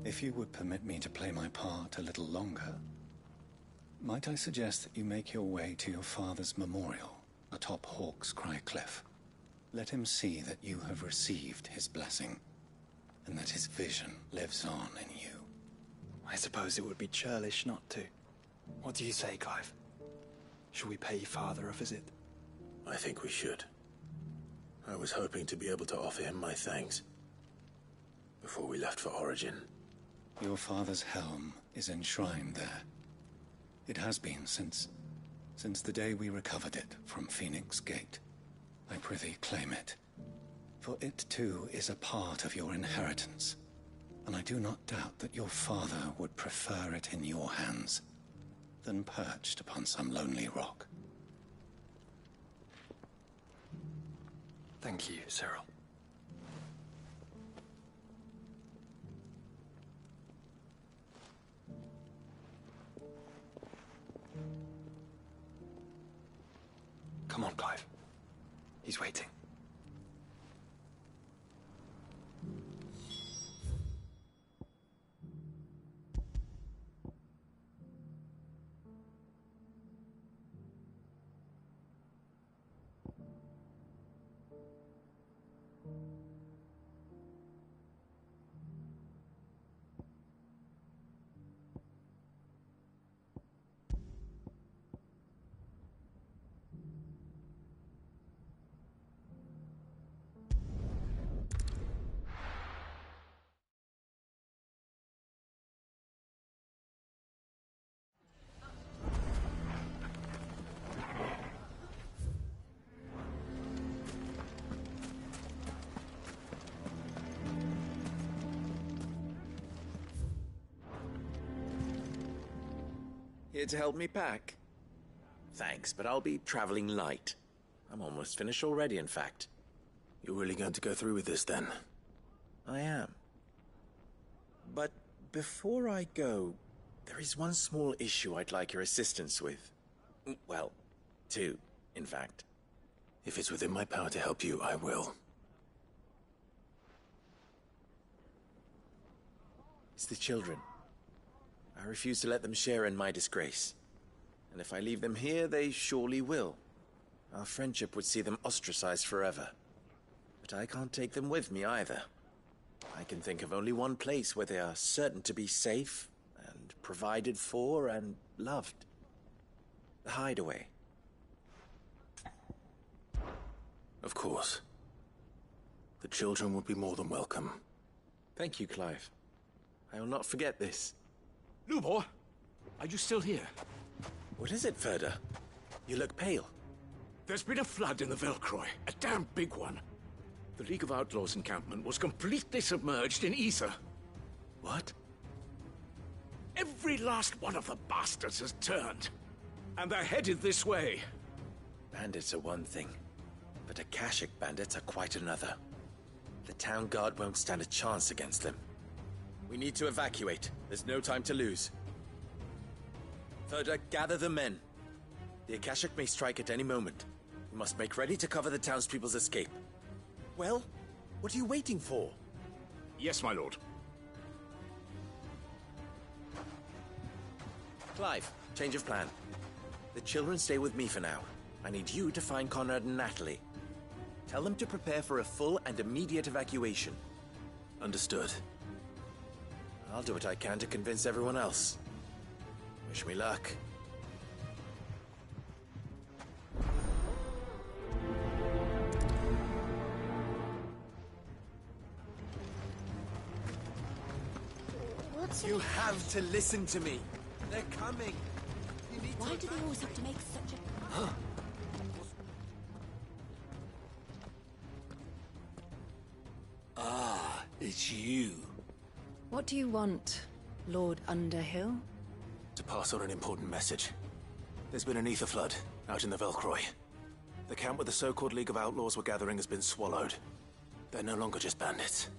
If you would permit me to play my part a little longer, Might I suggest that you make your way to your father's memorial atop Hawk's Cry Cliff? Let him see that you have received his blessing, and that his vision lives on in you.
I suppose it would be churlish not to. What do you say, Clive? Shall we pay Father a visit?
I think we should. I was hoping to be able to offer him my thanks before we left for Origin.
Your father's helm is enshrined there. It has been since the day we recovered it from Phoenix Gate. I prithee claim it, for it too is a part of your inheritance, and I do not doubt that your father would prefer it in your hands than perched upon some lonely rock.
Thank you, Cyril. Come on, Clive. He's waiting.
Here to help me pack? Thanks, but I'll be traveling light. I'm almost finished already, in fact.
You're really going to go through with this, then?
I am. But before I go, there is one small issue I'd like your assistance with. Well, two, in fact.
If it's within my power to help you, I will.
It's the children. I refuse to let them share in my disgrace. And if I leave them here, they surely will. Our friendship would see them ostracized forever. But I can't take them with me either. I can think of only one place where they are certain to be safe, and provided for, and loved. The Hideaway.
Of course. The children would be more than welcome.
Thank you, Clive. I will not forget this.
Lubor, are you still here?
What is it, Ferda? You look pale.
There's been a flood in the Velcroy, a damn big one. The League of Outlaws encampment was completely submerged in ether.
What?
Every last one of the bastards has turned, and they're headed this way.
Bandits are one thing, but Akashic bandits are quite another. The town guard won't stand a chance against them. We need to evacuate. There's no time to lose. Ferda, gather the men. The Akashic may strike at any moment. We must make ready to cover the townspeople's escape. Well, what are you waiting for?
Yes, my lord.
Clive, change of plan. The children stay with me for now. I need you to find Conrad and Natalie. Tell them to prepare for a full and immediate evacuation.
Understood.
I'll do what I can to convince everyone else. Wish me luck. You have to listen to me. They're coming.
Why do they always have to make such a...
Ah, it's you.
What do you want, Lord Underhill?
To pass on an important message. There's been an ether flood out in the Velcroy. The camp where the so-called League of Outlaws were gathering has been swallowed. They're no longer just bandits.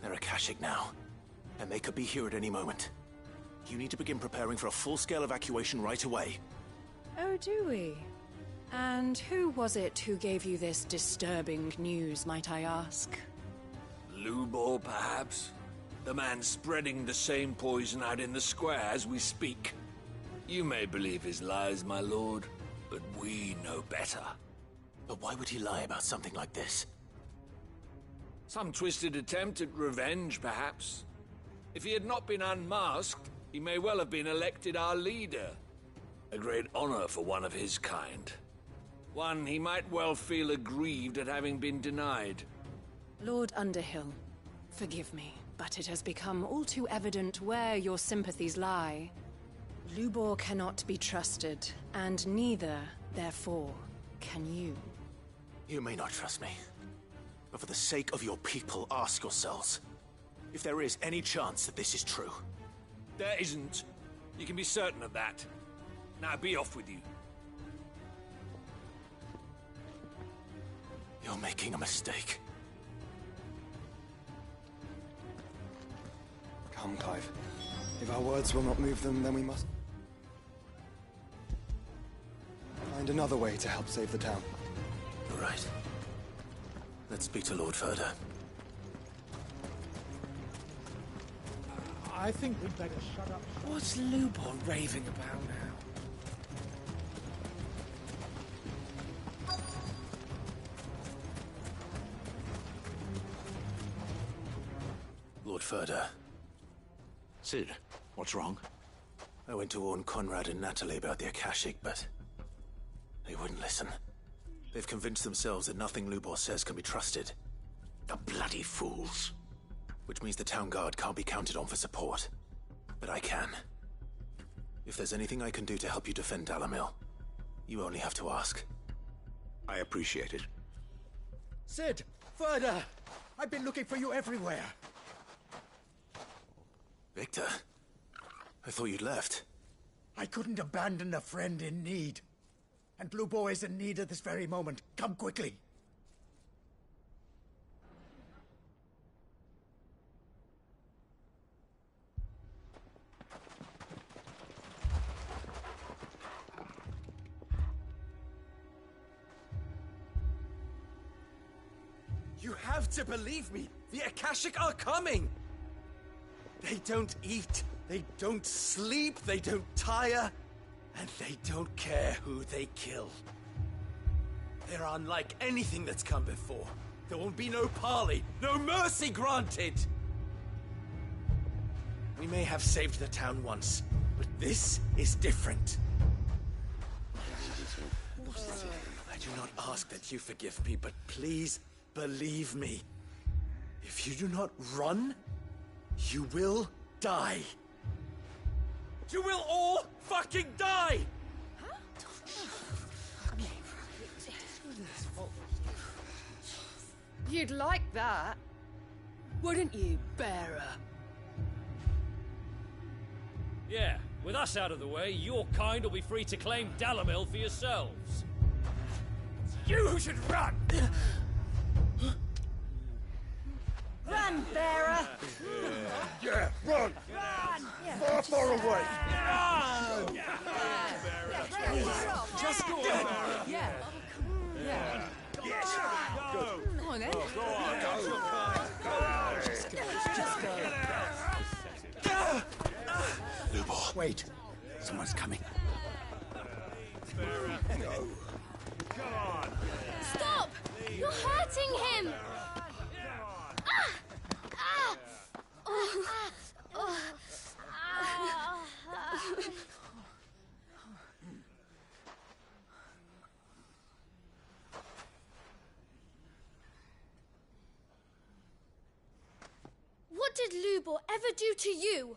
They're Akashic now, and they could be here at any moment. You need to begin preparing for a full-scale evacuation right away.
Oh, do we? And who was it who gave you this disturbing news, might I ask?
Lubor, perhaps? The man spreading the same poison out in the square as we speak. You may believe his lies, my lord, but we know better.
But why would he lie about something like this?
Some twisted attempt at revenge, perhaps. If he had not been unmasked, he may well have been elected our leader. A great honor for one of his kind. One he might well feel aggrieved at having been denied.
Lord Underhill, forgive me, but it has become all too evident where your sympathies lie. Lubor cannot be trusted, and neither, therefore, can you.
You may not trust me, but for the sake of your people, ask yourselves if there is any chance that this is true.
There isn't. You can be certain of that. Now be off with you.
You're making a mistake.
Come, Clive. If our words will not move them, then we must find another way to help save the town.
You're right. Let's speak to Lord Furder.
I think we'd better shut up.
What's Lubor raving about now?
Lord Furder.
Sid, what's wrong?
I went to warn Conrad and Natalie about the Akashic, but they wouldn't listen. They've convinced themselves that nothing Lubor says can be trusted.
The bloody fools.
Which means the town guard can't be counted on for support. But I can. If there's anything I can do to help you defend Dalamil, you only have to ask.
I appreciate it.
Sid! Further! I've been looking for you everywhere.
Victor? I thought you'd left.
I couldn't abandon a friend in need. And Lubor is in need at this very moment. Come quickly.
You have to believe me! The Akashic are coming! They don't eat, they don't sleep, they don't tire, and they don't care who they kill. They're unlike anything that's come before. There will be no parley, no mercy granted! We may have saved the town once, but this is different. I do not ask that you forgive me, but please believe me. If you do not run, you will die. You will all fucking die!
You'd like that, wouldn't you, bearer?
Yeah, with us out of the way, your kind will be free to claim Dalamil for yourselves.
You should run!
Run, bearer!
Yeah, run!
Run!
Far, far away!
Run!
Just go on, Barra.
Yeah. Yeah.
Yes. Go.
Come on, then.
Go on. Go.
Just go.
Lubor. Wait. Someone's coming.
Go. Come on.
Stop! You're hurting him! What did Lubor ever do to you?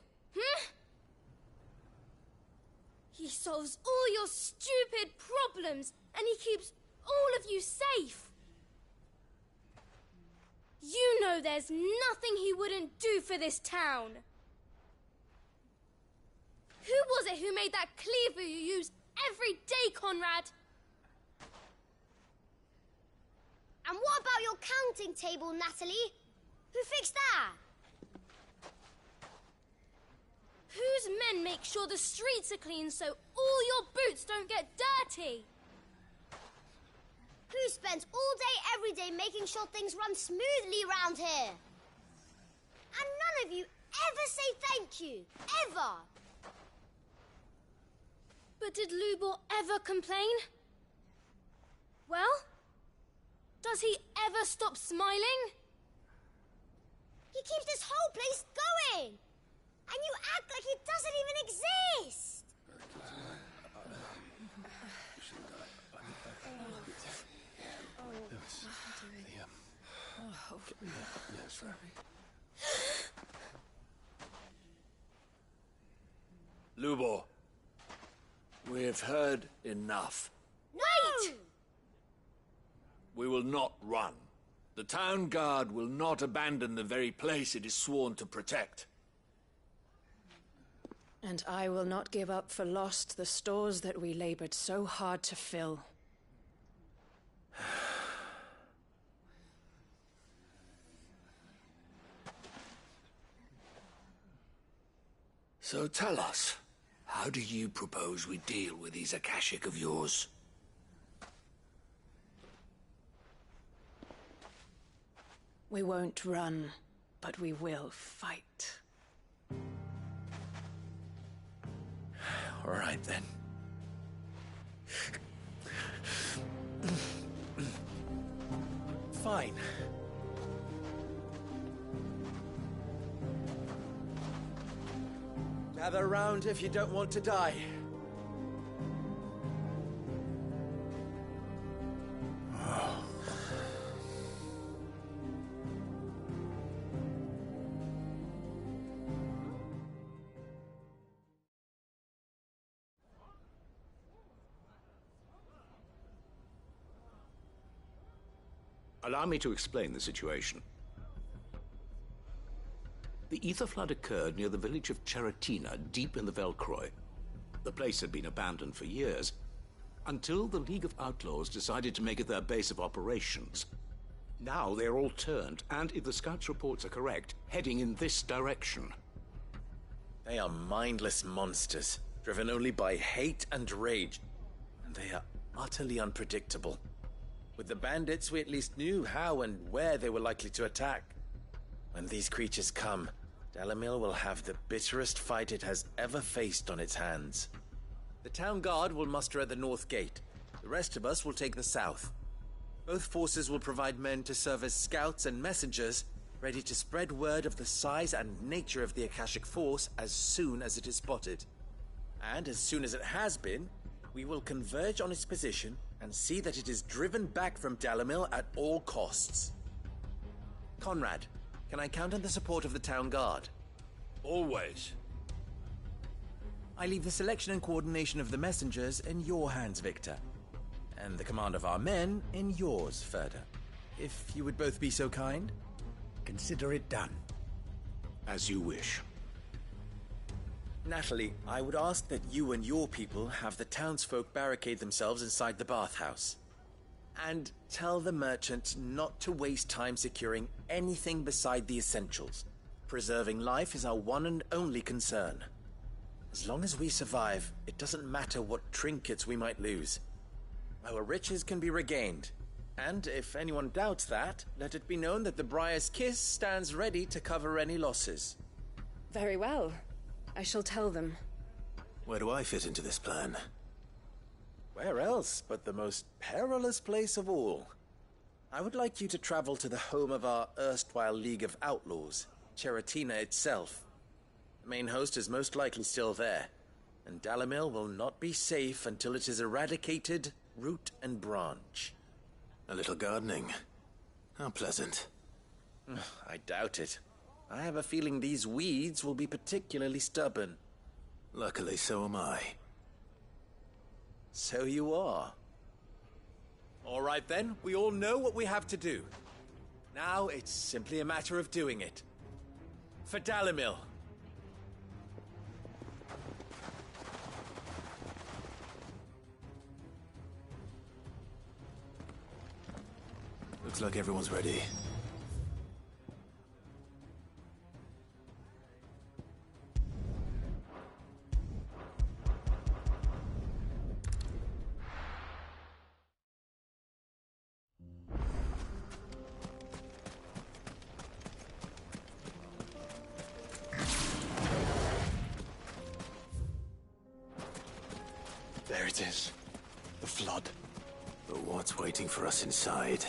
He solves all your stupid problems, and he keeps all of you safe. You know there's nothing he wouldn't do for this town. Who was it who made that cleaver you use every day, Conrad?
And what about your counting table, Natalie? Who fixed that?
Whose men make sure the streets are clean so all your boots don't get dirty?
Who spends all day, every day making sure things run smoothly round here? And none of you ever say thank you. Ever.
But did Lubor ever complain? Well? Does he ever stop smiling?
He keeps this whole place going! And you act like it doesn't even exist!
Lubor, we've heard enough.
Wait!
We will not run. The town guard will not abandon the very place it is sworn to protect.
And I will not give up for lost the stores that we labored so hard to fill.
So tell us, how do you propose we deal with these Akashic of yours?
We won't run, but we will fight.
All right, then. Fine. Gather round if you don't want to die.
Allow me to explain the situation. The ether flood occurred near the village of Cheratina, deep in the Velcroy. The place had been abandoned for years, until the League of Outlaws decided to make it their base of operations. Now they're all turned, and if the scouts' reports are correct, heading in this direction.
They are mindless monsters, driven only by hate and rage. And they are utterly unpredictable. With the bandits, we at least knew how and where they were likely to attack. When these creatures come, Dalamil will have the bitterest fight it has ever faced on its hands. The town guard will muster at the north gate. The rest of us will take the south. Both forces will provide men to serve as scouts and messengers, ready to spread word of the size and nature of the Akashic force as soon as it is spotted. And as soon as it has been, we will converge on its position and see that it is driven back from Dalamil at all costs. Conrad, can I count on the support of the town guard?
Always.
I leave the selection and coordination of the messengers in your hands, Victor. And the command of our men in yours, Ferda. If you would both be so kind.
Consider it done.
As you wish.
Natalie, I would ask that you and your people have the townsfolk barricade themselves inside the bathhouse. And tell the merchant not to waste time securing anything beside the essentials. Preserving life is our one and only concern. As long as we survive, it doesn't matter what trinkets we might lose. Our riches can be regained. And if anyone doubts that, let it be known that the Briar's Kiss stands ready to cover any losses.
Very well. I shall tell them.
Where do I fit into this plan?
Where else but the most perilous place of all? I would like you to travel to the home of our erstwhile League of Outlaws, Cheratina itself. The main host is most likely still there, and Dalamil will not be safe until it is eradicated root and branch.
A little gardening. How pleasant.
I doubt it. I have a feeling these weeds will be particularly stubborn.
Luckily, so am I.
So you are. All right then, we all know what we have to do. Now it's simply a matter of doing it. For Dalamil.
Looks like everyone's ready.
There it is. The flood.
But what's waiting for us inside?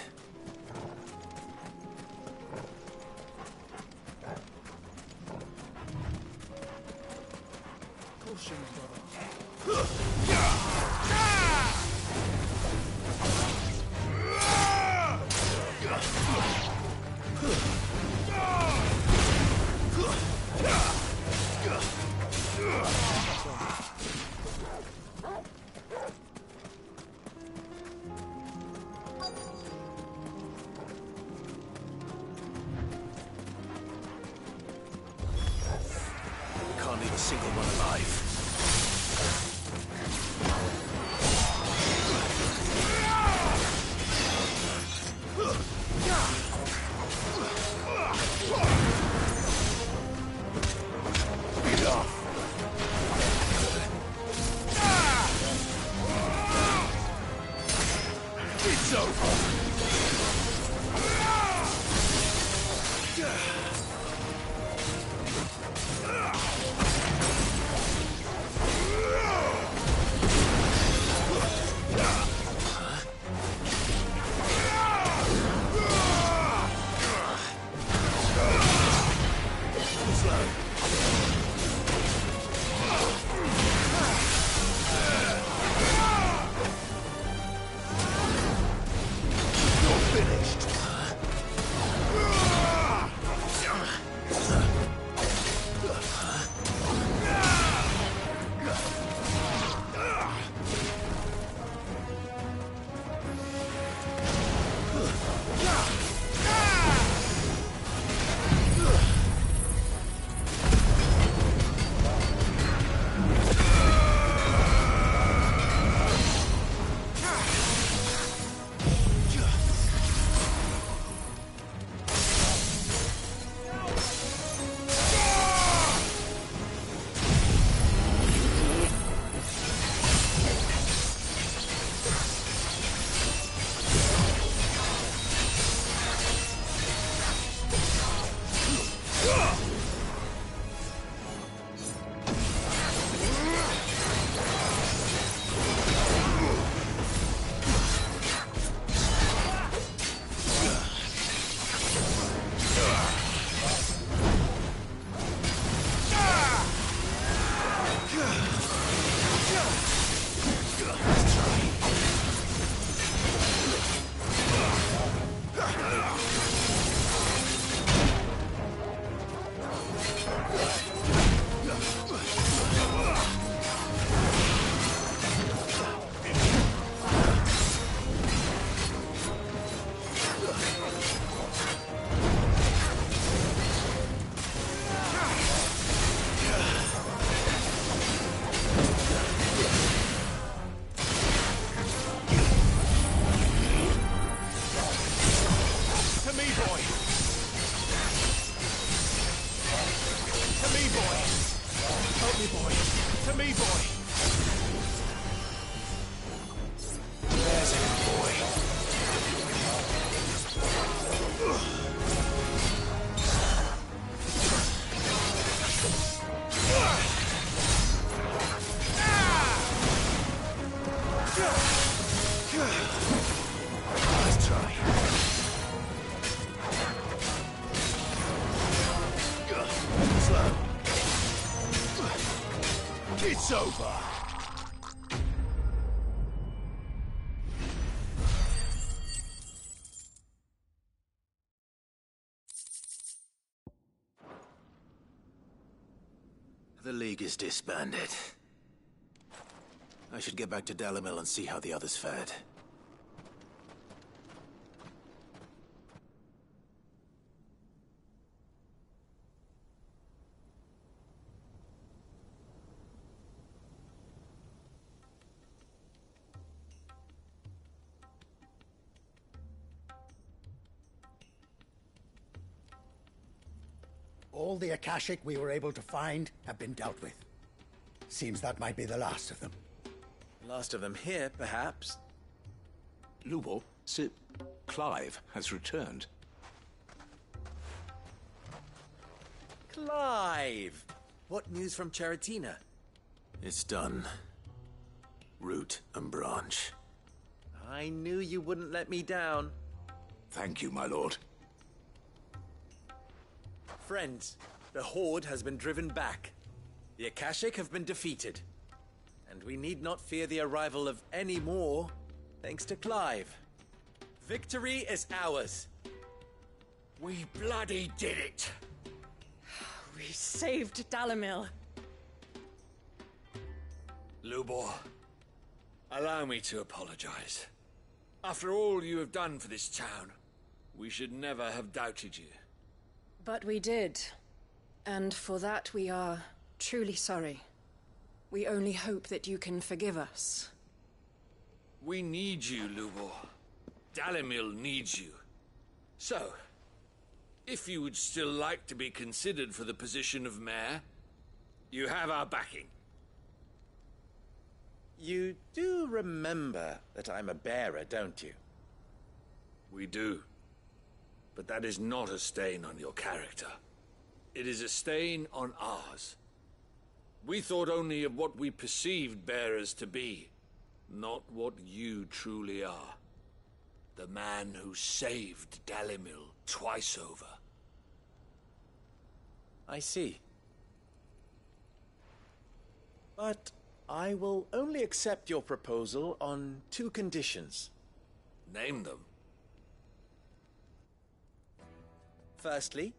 Can't leave a single one alive. It's over. It's over! The League is disbanded. I should get back to Dalamil and see how the others fared.
All the Akashic we were able to find have been dealt with. Seems that might be the last of them.
Last of them here, perhaps.
Lubo, Sir Clive has returned.
Clive! What news from Charatina?
It's done. root and branch.
I knew you wouldn't let me down.
Thank you, my lord.
Friends, the Horde has been driven back. The Akashic have been defeated. And we need not fear the arrival of any more, thanks to Clive. Victory is ours.
We bloody did it!
We saved Dalimil.
Lubor, allow me to apologize. After all you have done for this town, we should never have doubted you.
But we did. And for that we are truly sorry. We only hope that you can forgive us.
We need you, Lubor. Dalimil needs you. So, if you would still like to be considered for the position of mayor, you have our backing.
You do remember that I'm a bearer, don't you?
We do. But that is not a stain on your character. It is a stain on ours. We thought only of what we perceived bearers to be, not what you truly are. The man who saved Dalimil twice over.
I see. But I will only accept your proposal on 2 conditions.
Name them.
Firstly,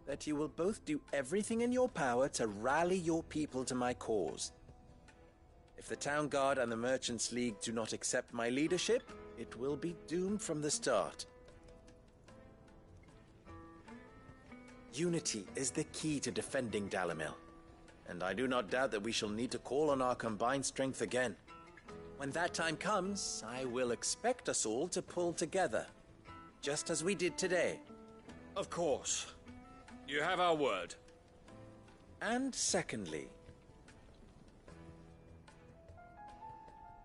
that you will both do everything in your power to rally your people to my cause. If the Town Guard and the Merchants League do not accept my leadership, it will be doomed from the start. Unity is the key to defending Dalimil, and I do not doubt that we shall need to call on our combined strength again. When that time comes, I will expect us all to pull together, just as we did today.
Of course. You have our word.
And secondly,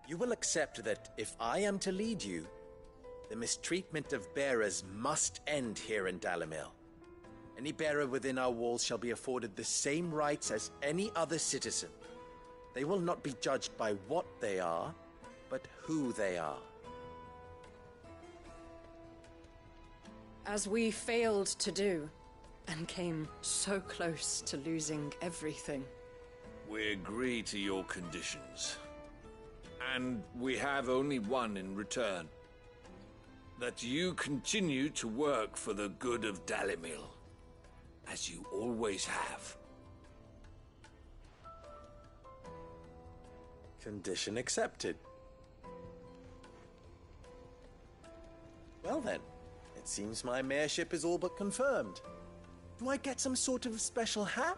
you will accept that if I am to lead you, the mistreatment of bearers must end here in Dalimil. Any bearer within our walls shall be afforded the same rights as any other citizen. They will not be judged by what they are, but who they are.
As we failed to do, and came so close to losing everything.
We agree to your conditions. And we have only one in return. That you continue to work for the good of Dalimil, as you always have.
Condition accepted. Well then, it seems my mayorship is all but confirmed. Do I get some sort of special hat?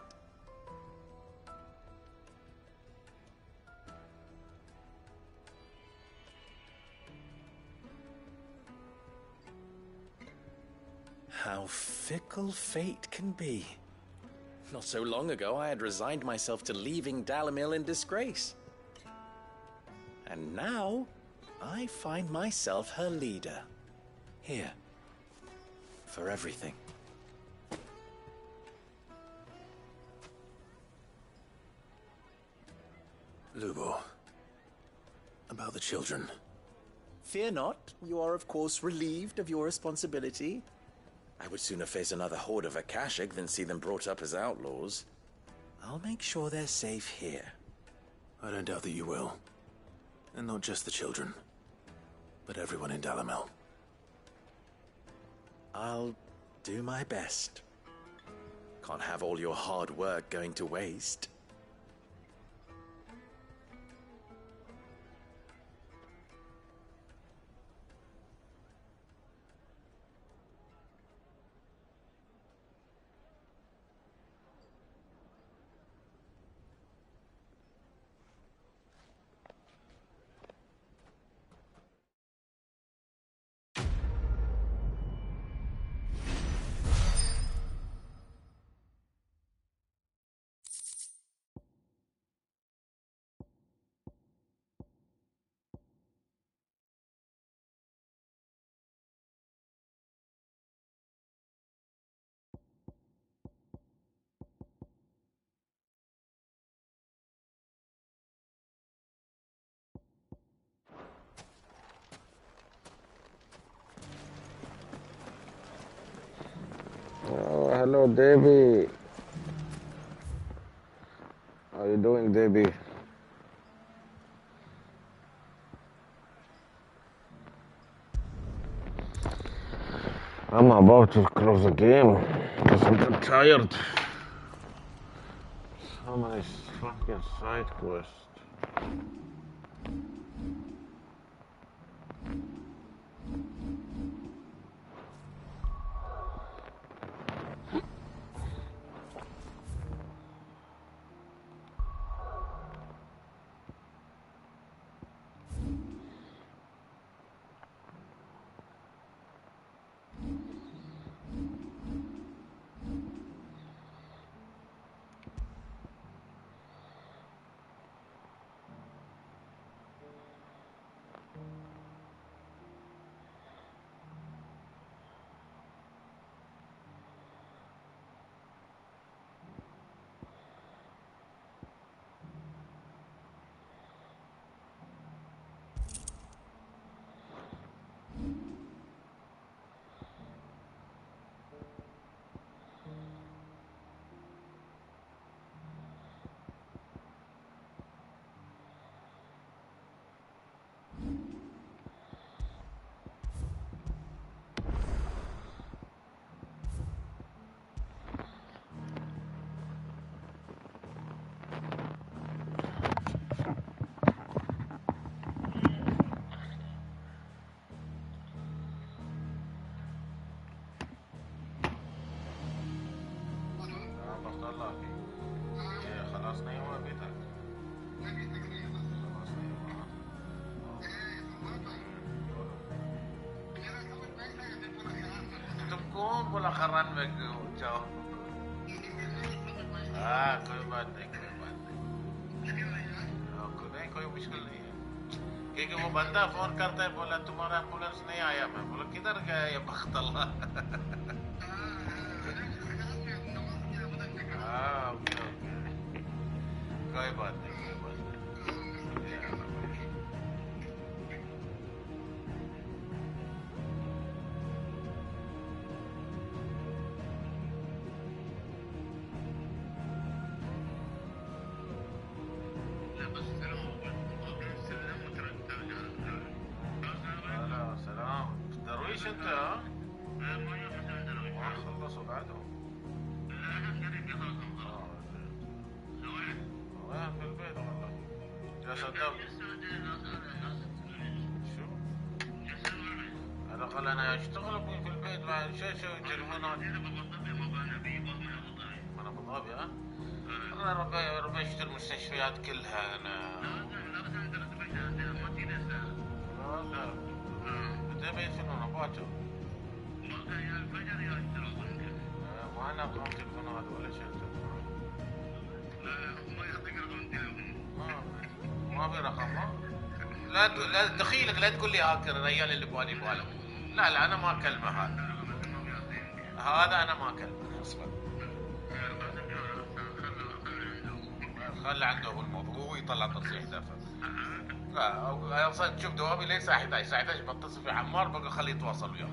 How fickle fate can be. Not so long ago, I had resigned myself to leaving Dalimil in disgrace. And now, I find myself her leader. Here. For everything.
Lubor, about the children.
Fear not, you are of course relieved of your responsibility. I would sooner face another horde of Akashic than see them brought up as outlaws. I'll make sure they're safe here.
I don't doubt that you will. And not just the children, but everyone in Dalimil.
I'll do my best. Can't have all your hard work going to waste.
Hello, Davey. How you doing, Davey? I'm about to close the game because I'm too tired. So many fucking side quests.
बोला खरान में जाओ हाँ कोई बात नहीं कोई मुश्किल नहीं है क्योंकि वो बंदा फोन करता है बोला तुम्हारा एम्बुलेंस नहीं आया मैं बोला किधर गया ये बख्त अल्लाह हाँ ओके कोई बात नहीं أنا أشتغل أبوي في البيت مع شاشة وجرمانات أنا أبو ظبي ها أنا ربي أشتري المستشفيات كلها أنا بدي بيت شنو أنا باكر ما أنا أقوم تلفون هذا ولا شيء ما في رقم لا دخيلك لا تقول لي هاكر الرجال اللي بالي بالك لا انا ما اكلمه هذا انا ما اكلمه اصلا خلي عنده هو الموضوع ويطلع تصريح دفع لا اصلا تشوف دوامي لين الساعه 11 بتصل في عمار بقى خليه يتواصل وياه